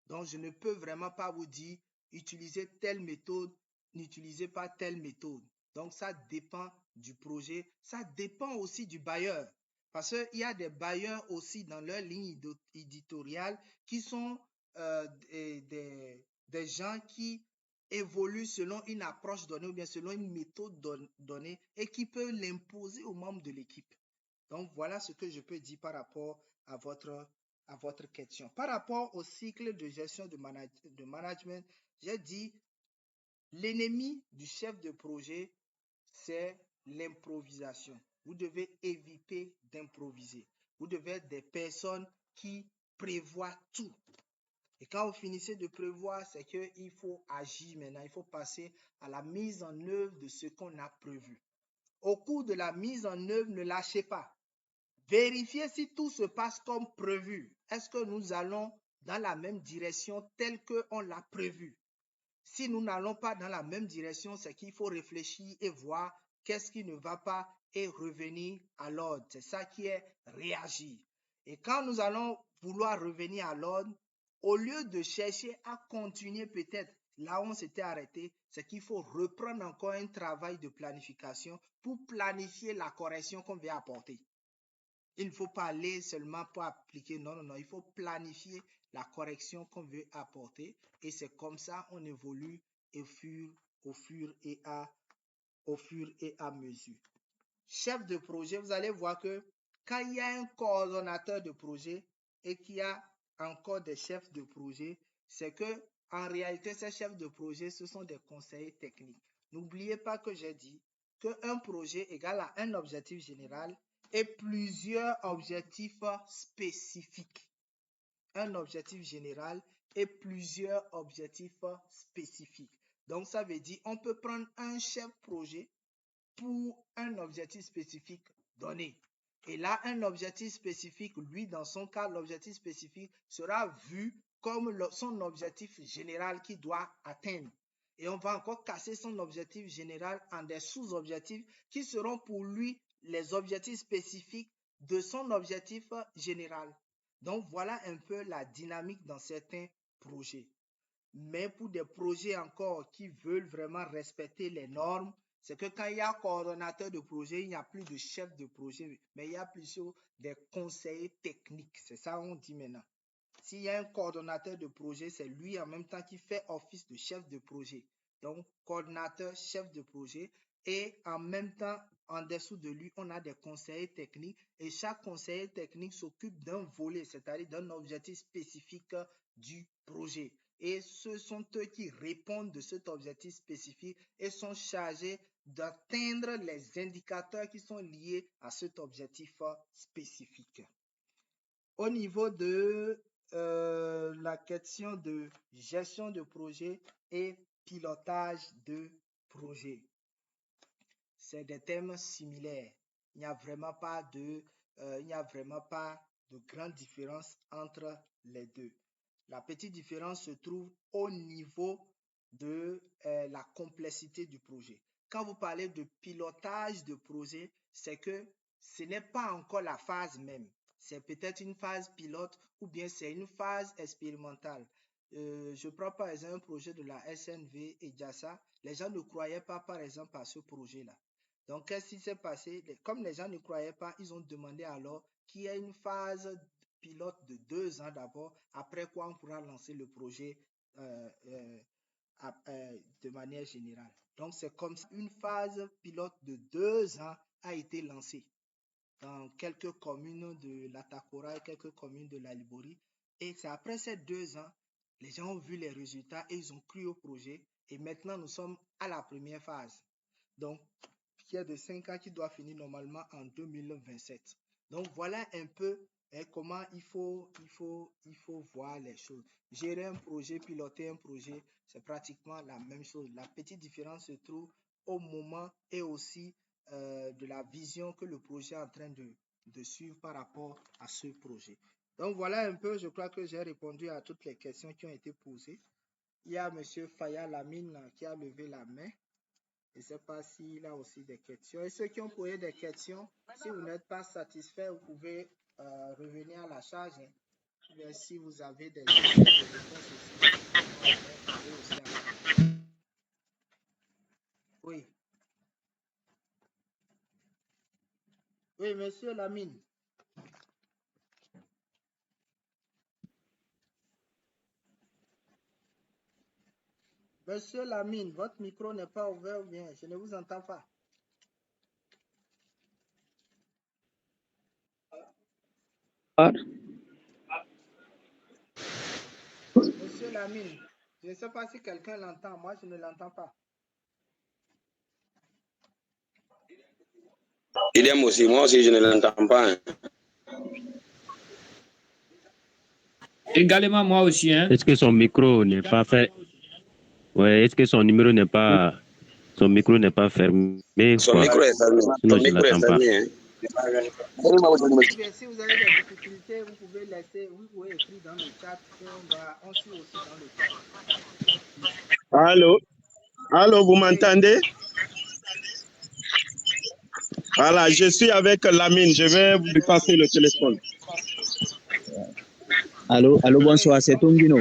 Donc, je ne peux vraiment pas vous dire, utilisez telle méthode, n'utilisez pas telle méthode. Donc, ça dépend du projet. Ça dépend aussi du bailleur. Parce qu'il y a des bailleurs aussi dans leur ligne éditoriale qui sont des gens qui évoluent selon une approche donnée ou bien selon une méthode donnée et qui peuvent l'imposer aux membres de l'équipe. Donc, voilà ce que je peux dire par rapport à votre question. Par rapport au cycle de gestion de management, j'ai dit l'ennemi du chef de projet, c'est l'improvisation. Vous devez éviter d'improviser. Vous devez être des personnes qui prévoient tout. Et quand vous finissez de prévoir, c'est qu'il faut agir maintenant. Il faut passer à la mise en œuvre de ce qu'on a prévu. Au cours de la mise en œuvre, ne lâchez pas. Vérifiez si tout se passe comme prévu. Est-ce que nous allons dans la même direction telle qu'on l'a prévu? Si nous n'allons pas dans la même direction, c'est qu'il faut réfléchir et voir qu'est-ce qui ne va pas et revenir à l'ordre. C'est ça qui est réagir. Et quand nous allons vouloir revenir à l'ordre, au lieu de chercher à continuer peut-être là où on s'était arrêté, c'est qu'il faut reprendre encore un travail de planification pour planifier la correction qu'on veut apporter. Il ne faut pas aller seulement pour appliquer, non, il faut planifier la correction qu'on veut apporter et c'est comme ça on évolue au fur et à mesure. Chef de projet, vous allez voir que quand il y a un coordonnateur de projet et qu'il y a encore des chefs de projet, c'est que en réalité, ces chefs de projet, ce sont des conseillers techniques. N'oubliez pas que j'ai dit qu'un projet égale à un objectif général et plusieurs objectifs spécifiques. Un objectif général et plusieurs objectifs spécifiques. Donc, ça veut dire on peut prendre un chef projet pour un objectif spécifique donné. Et là, un objectif spécifique, lui, dans son cas, l'objectif spécifique sera vu comme son objectif général qu'il doit atteindre. Et on va encore casser son objectif général en des sous-objectifs qui seront pour lui les objectifs spécifiques de son objectif général. Donc, voilà un peu la dynamique dans certains projets. Mais pour des projets encore qui veulent vraiment respecter les normes, c'est que quand il y a un coordonnateur de projet, il n'y a plus de chef de projet, mais il y a plutôt des conseillers techniques. C'est ça qu'on dit maintenant. S'il y a un coordonnateur de projet, c'est lui en même temps qui fait office de chef de projet. Donc, coordonnateur, chef de projet. Et en même temps, en dessous de lui, on a des conseillers techniques. Et chaque conseiller technique s'occupe d'un volet, c'est-à-dire d'un objectif spécifique du projet. Et ce sont eux qui répondent de cet objectif spécifique et sont chargés d'atteindre les indicateurs qui sont liés à cet objectif spécifique. Au niveau de la question de gestion de projet et pilotage de projet. C'est des thèmes similaires. Il n'y a vraiment pas de grande différence entre les deux. La petite différence se trouve au niveau de la complexité du projet. Quand vous parlez de pilotage de projet, c'est que ce n'est pas encore la phase même. C'est peut-être une phase pilote ou bien c'est une phase expérimentale. Je prends par exemple un projet de la SNV et JASA. Les gens ne croyaient pas, par exemple, à ce projet-là. Donc, qu'est-ce qui s'est passé? Comme les gens ne croyaient pas, ils ont demandé alors qu'il y ait une phase pilote de 2 ans d'abord, après quoi on pourra lancer le projet de manière générale. Donc, c'est comme ça, une phase pilote de 2 ans a été lancée dans quelques communes de l'Atakora et quelques communes de la Libori. Et c'est après ces 2 ans, les gens ont vu les résultats et ils ont cru au projet. Et maintenant, nous sommes à la première phase. Donc, qui est de 5 ans qui doit finir normalement en 2027. Donc, voilà un peu comment il faut voir les choses. Gérer un projet, piloter un projet, c'est pratiquement la même chose. La petite différence se trouve au moment et aussi de la vision que le projet est en train de suivre par rapport à ce projet. Donc voilà un peu, je crois que j'ai répondu à toutes les questions qui ont été posées. Il y a M. Faya Lamine qui a levé la main. Je ne sais pas s'il a aussi des questions. Et ceux qui ont posé des questions, si vous n'êtes pas satisfait, vous pouvez revenir à la charge. Mais si vous avez des réponses aussi, on peut aussi attendre. Oui. Oui, monsieur Lamine. Monsieur Lamine, votre micro n'est pas ouvert ou bien? Je ne vous entends pas. Monsieur Lamine, je ne sais pas si quelqu'un l'entend. Moi, je ne l'entends pas. Idem aussi, moi aussi je ne l'entends pas. Hein. Également, moi aussi. Hein. Est-ce que son micro n'est pas fait? Ouais, est-ce que son numéro n'est pas. Son micro n'est pas fermé? Son micro est fermé. Sinon, je ne l'attends pas. Hein. Si vous avez des difficultés, vous pouvez écrire dans le chat et on suit aussi dans le chat. Allô, vous m'entendez? Voilà, je suis avec Lamine, je vais vous passer le téléphone. Allô, bonsoir, c'est Tongino.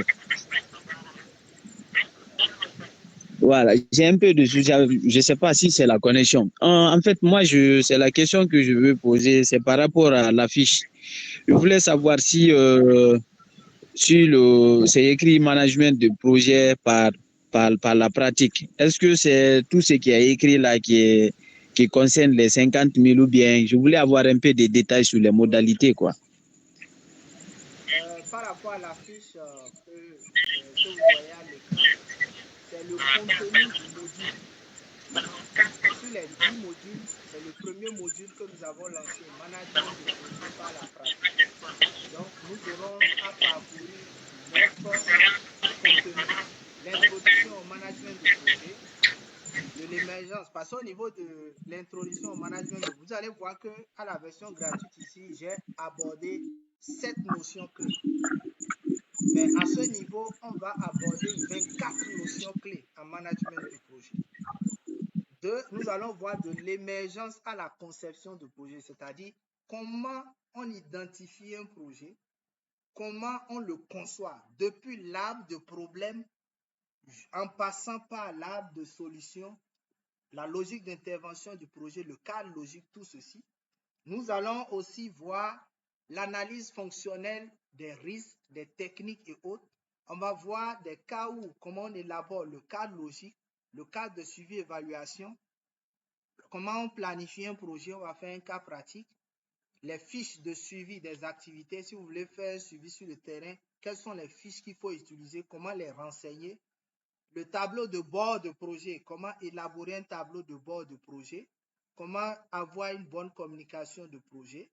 Voilà, j'ai un peu de souci, je ne sais pas si c'est la connexion. En fait, moi, c'est la question que je veux poser, c'est par rapport à l'affiche. Je voulais savoir si c'est écrit management de projet par la pratique. Est-ce que c'est tout ce qui est écrit là qui concerne les 50 000 ou bien je voulais avoir un peu de détails sur les modalités, quoi. Par rapport à la fiche que vous voyez à l'écran, c'est le contenu du module. Sur les 10 modules, c'est le premier module que nous avons lancé, management de projet par la pratique. Donc, nous aurons à parcourir 9 contenus. L'introduction au management de projet, de l'émergence. Parce qu'au niveau de l'introduction au management, vous allez voir qu'à la version gratuite ici, j'ai abordé 7 notions clés. Mais à ce niveau, on va aborder 24 notions clés en management de projet. Nous allons voir de l'émergence à la conception de projet, c'est-à-dire comment on identifie un projet, comment on le conçoit, depuis l'arbre de problème en passant par l'arbre de solution, la logique d'intervention du projet, le cadre logique, tout ceci. Nous allons aussi voir l'analyse fonctionnelle des risques, des techniques et autres. On va voir des cas où, comment on élabore le cadre logique, le cadre de suivi-évaluation, comment on planifie un projet, on va faire un cas pratique, les fiches de suivi des activités. Si vous voulez faire un suivi sur le terrain, quelles sont les fiches qu'il faut utiliser, comment les renseigner, le tableau de bord de projet, comment élaborer un tableau de bord de projet, comment avoir une bonne communication de projet,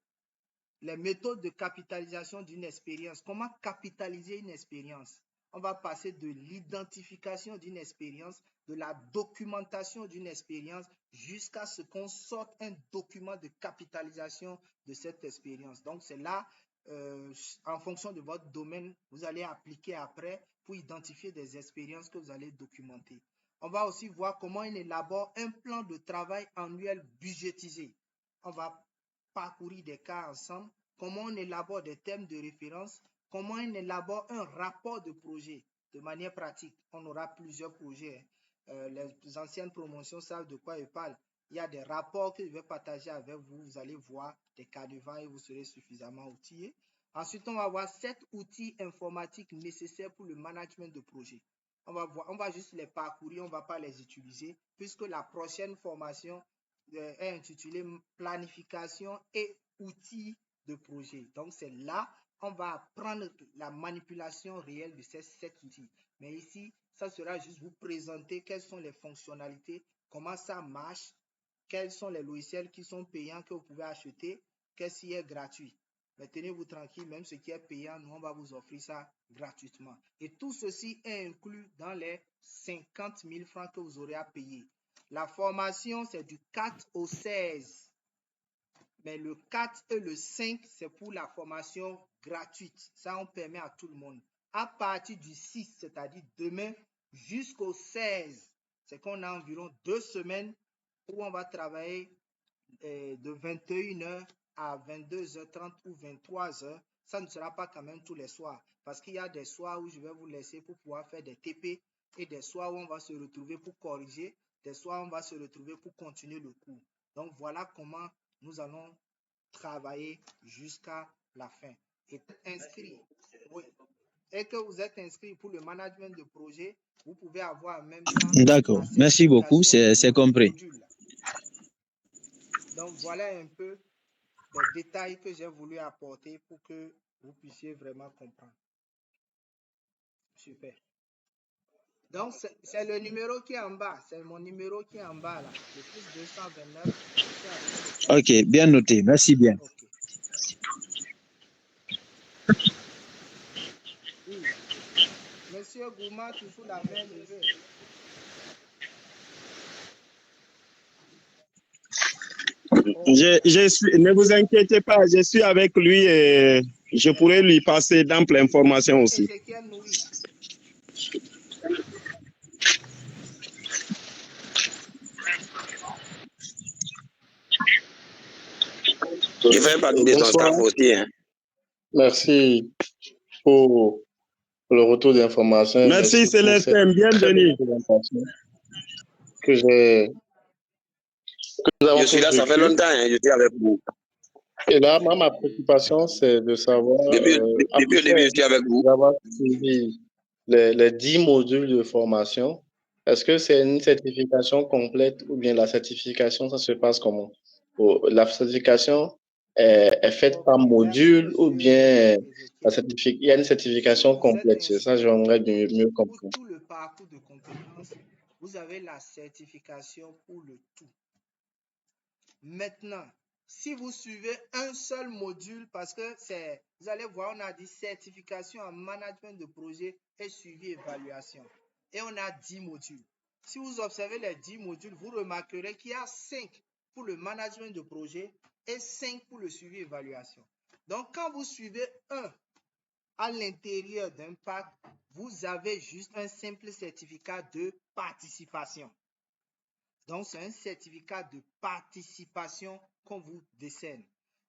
les méthodes de capitalisation d'une expérience, comment capitaliser une expérience. On va passer de l'identification d'une expérience, de la documentation d'une expérience, jusqu'à ce qu'on sorte un document de capitalisation de cette expérience. Donc, c'est là, en fonction de votre domaine, vous allez appliquer après pour identifier des expériences que vous allez documenter. On va aussi voir comment on élabore un plan de travail annuel budgétisé. On va parcourir des cas ensemble, comment on élabore des thèmes de référence, comment on élabore un rapport de projet de manière pratique. On aura plusieurs projets. Les anciennes promotions savent de quoi je parle. Il y a des rapports que je vais partager avec vous. Vous allez voir des canevas et vous serez suffisamment outillés. Ensuite, on va voir 7 outils informatiques nécessaires pour le management de projet. On va juste les parcourir, on ne va pas les utiliser, puisque la prochaine formation est intitulée planification et outils de projet. Donc, c'est là, on va apprendre la manipulation réelle de ces 7 outils. Mais ici, ça sera juste vous présenter quelles sont les fonctionnalités, comment ça marche, quels sont les logiciels qui sont payants que vous pouvez acheter, qu'est-ce qui est gratuit. Mais tenez-vous tranquille, même ce qui est payant, nous, on va vous offrir ça gratuitement. Et tout ceci est inclus dans les 50 000 francs que vous aurez à payer. La formation, c'est du 4 au 16 Mais le 4 et le 5, c'est pour la formation gratuite. Ça, on permet à tout le monde. À partir du 6, c'est-à-dire demain, jusqu'au 16, c'est qu'on a environ 2 semaines où on va travailler de 21h à 22h30 ou 23h. Ça ne sera pas quand même tous les soirs. Parce qu'il y a des soirs où je vais vous laisser pour pouvoir faire des TP et des soirs où on va se retrouver pour corriger, des soirs où on va se retrouver pour continuer le cours. Donc, voilà comment nous allons travailler jusqu'à la fin. Et inscrit, oui. Et que vous êtes inscrit pour le management de projet, vous pouvez avoir en même temps. D'accord, merci beaucoup, c'est compris. Donc, voilà un peu les détails que j'ai voulu apporter pour que vous puissiez vraiment comprendre. Super. Donc, c'est le numéro qui est en bas. C'est mon numéro qui est en bas, là. Le plus 229. Ok, bien noté. Merci bien. Okay. Oui. Monsieur Gouma, toujours la main levée. Ne vous inquiétez pas, je suis avec lui et je pourrais lui passer d'amples informations aussi. Je fais partie de son staff aussi. Hein. Merci pour le retour d'information. Merci Célestin, bienvenue. Je suis là, ça fait longtemps, hein, je suis avec vous. Et là, moi, ma préoccupation, c'est de savoir, depuis le début, je suis avec vous. D'avoir suivi les 10 modules de formation. Est-ce que c'est une certification complète ou bien la certification, ça se passe comment? La certification est faite par module ou bien il y a une certification complète? C'est ça, j'aimerais mieux comprendre. Pour tout le parcours de compétences, vous avez la certification pour le tout. Maintenant, si vous suivez un seul module, parce que vous allez voir, on a dit certification en management de projet et suivi évaluation. Et on a 10 modules. Si vous observez les 10 modules, vous remarquerez qu'il y a 5 pour le management de projet et 5 pour le suivi évaluation. Donc, quand vous suivez un à l'intérieur d'un pack, vous avez juste un simple certificat de participation. Donc, c'est un certificat de participation qu'on vous décerne.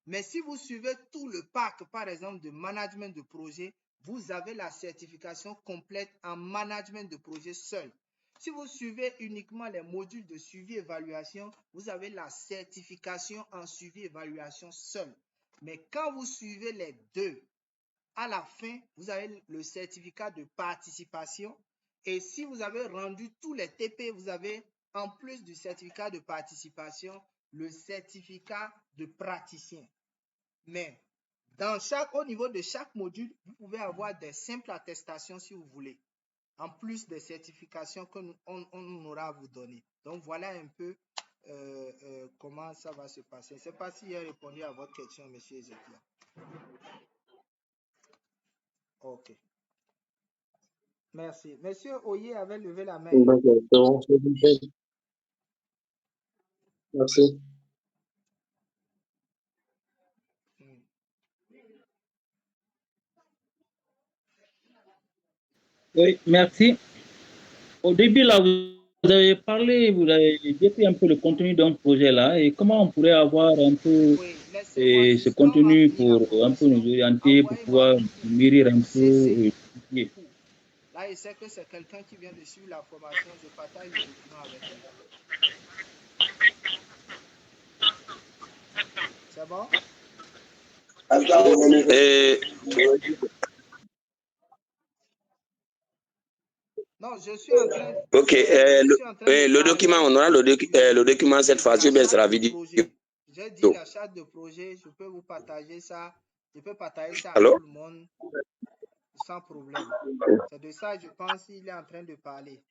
Mais si vous suivez tout le pack, par exemple, de management de projet, vous avez la certification complète en management de projet seul. Si vous suivez uniquement les modules de suivi-évaluation, vous avez la certification en suivi-évaluation seul. Mais quand vous suivez les deux, à la fin, vous avez le certificat de participation. Et si vous avez rendu tous les TP, vous avez, en plus du certificat de participation, le certificat de praticien. Mais au niveau de chaque module, vous pouvez avoir des simples attestations si vous voulez, en plus des certifications qu'on aura à vous donner. Donc, voilà un peu comment ça va se passer. Je ne sais pas si j'ai répondu à votre question, M. Ezekiel. OK. Merci. Monsieur Oye avait levé la main. Merci. Oui, merci. Au début, là, vous avez parlé, vous avez décrit un peu le contenu d'un projet là et comment on pourrait avoir un peu ce contenu pour un peu nous orienter, pour pouvoir mûrir un peu. Là, il sait que c'est quelqu'un qui vient de suivre la formation. Je partage le document avec lui. C'est bon? Non, je suis en train. Ok, le document, on aura le document cette fois-ci, bien c'est la vidéo. J'ai dit la charte de projet, je peux vous partager ça. Je peux partager ça à tout le monde sans problème. C'est de ça, je pense, qu'il est en train de parler.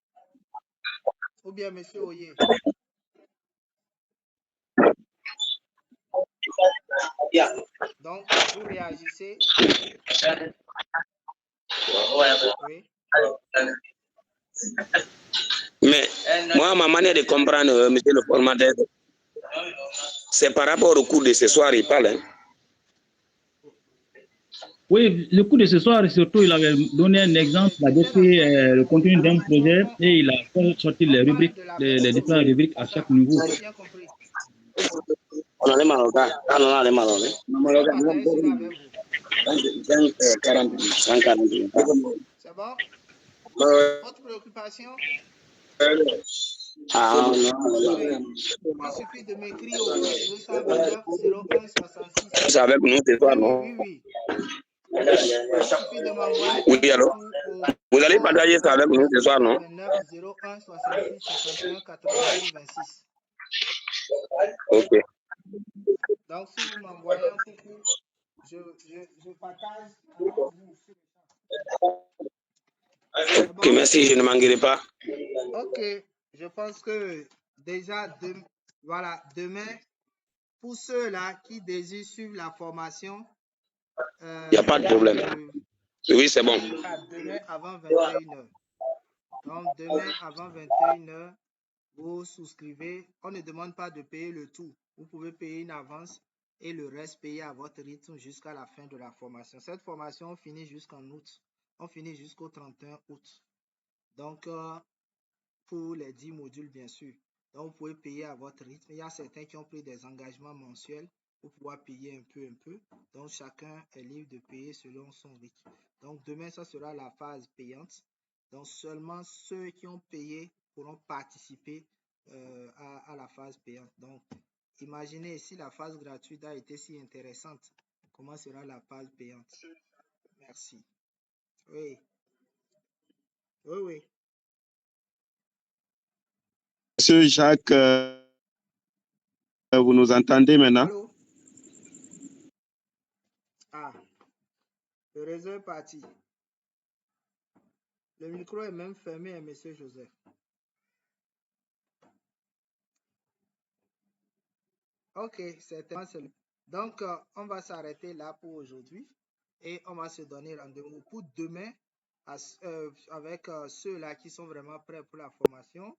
Ou bien, monsieur Oye. Donc, vous réagissez. Oui. Mais moi, ma manière de comprendre, monsieur le formateur, C'est par rapport au cours de ce soir, il parle. Hein? Oui, le cours de ce soir, surtout, il avait donné un exemple, il a décrit le contenu d'un projet et il a fait sortir les rubriques, les différentes rubriques à chaque niveau. On a les Marocains. Ah non, on a les Marocains. C'est bon? Autre préoccupation? Ah, Il suffit de m'écrire au 229 01 66. C'est avec nous ce soir, non? Oui. Il suffit de m'envoyer oui, alors? Vous allez partager ça avec nous ce soir, non? 229 01 66 51 82 26. Ok. Donc, si vous m'envoyez un coucou, je partage avec vous. Ok, merci, je ne manquerai pas. Ok, je pense que déjà, demain, pour ceux-là qui désirent suivre la formation, il n'y a pas de problème. Oui, c'est bon. Demain avant 21h. Donc, demain avant 21h, vous souscrivez. On ne demande pas de payer le tout. Vous pouvez payer une avance et le reste payer à votre rythme jusqu'à la fin de la formation. Cette formation finit jusqu'en août. On finit jusqu'au 31 août. Donc, pour les 10 modules, bien sûr. Donc, vous pouvez payer à votre rythme. Il y a certains qui ont pris des engagements mensuels pour pouvoir payer un peu. Donc, chacun est libre de payer selon son rythme. Donc, demain, ça sera la phase payante. Donc, seulement ceux qui ont payé pourront participer à la phase payante. Donc, imaginez si la phase gratuite a été si intéressante. Comment sera la phase payante? Merci. Oui. Monsieur Jacques, vous nous entendez maintenant? Allô? Ah, le réseau est parti. Le micro est même fermé, monsieur Joseph. Ok, certainement c'est le... Donc, on va s'arrêter là pour aujourd'hui et on va se donner rendez-vous pour demain avec ceux-là qui sont vraiment prêts pour la formation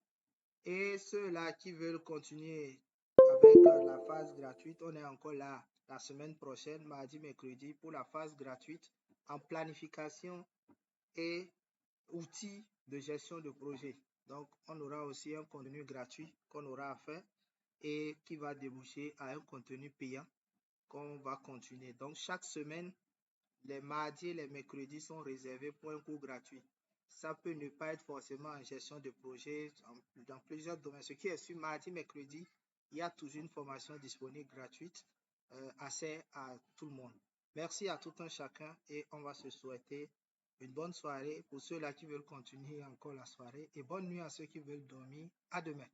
et ceux-là qui veulent continuer avec la phase gratuite. On est encore là la semaine prochaine, mardi, mercredi, pour la phase gratuite en planification et outils de gestion de projet. Donc, on aura aussi un contenu gratuit qu'on aura à faire et qui va déboucher à un contenu payant qu'on va continuer. Donc, chaque semaine, les mardis et les mercredis sont réservés pour un cours gratuit. Ça peut ne pas être forcément en gestion de projet dans plusieurs domaines. Ce qui est sûr, mardi, mercredi, il y a toujours une formation disponible gratuite, accès à tout le monde. Merci à tout un chacun et on va se souhaiter une bonne soirée pour ceux-là qui veulent continuer encore la soirée et bonne nuit à ceux qui veulent dormir. À demain.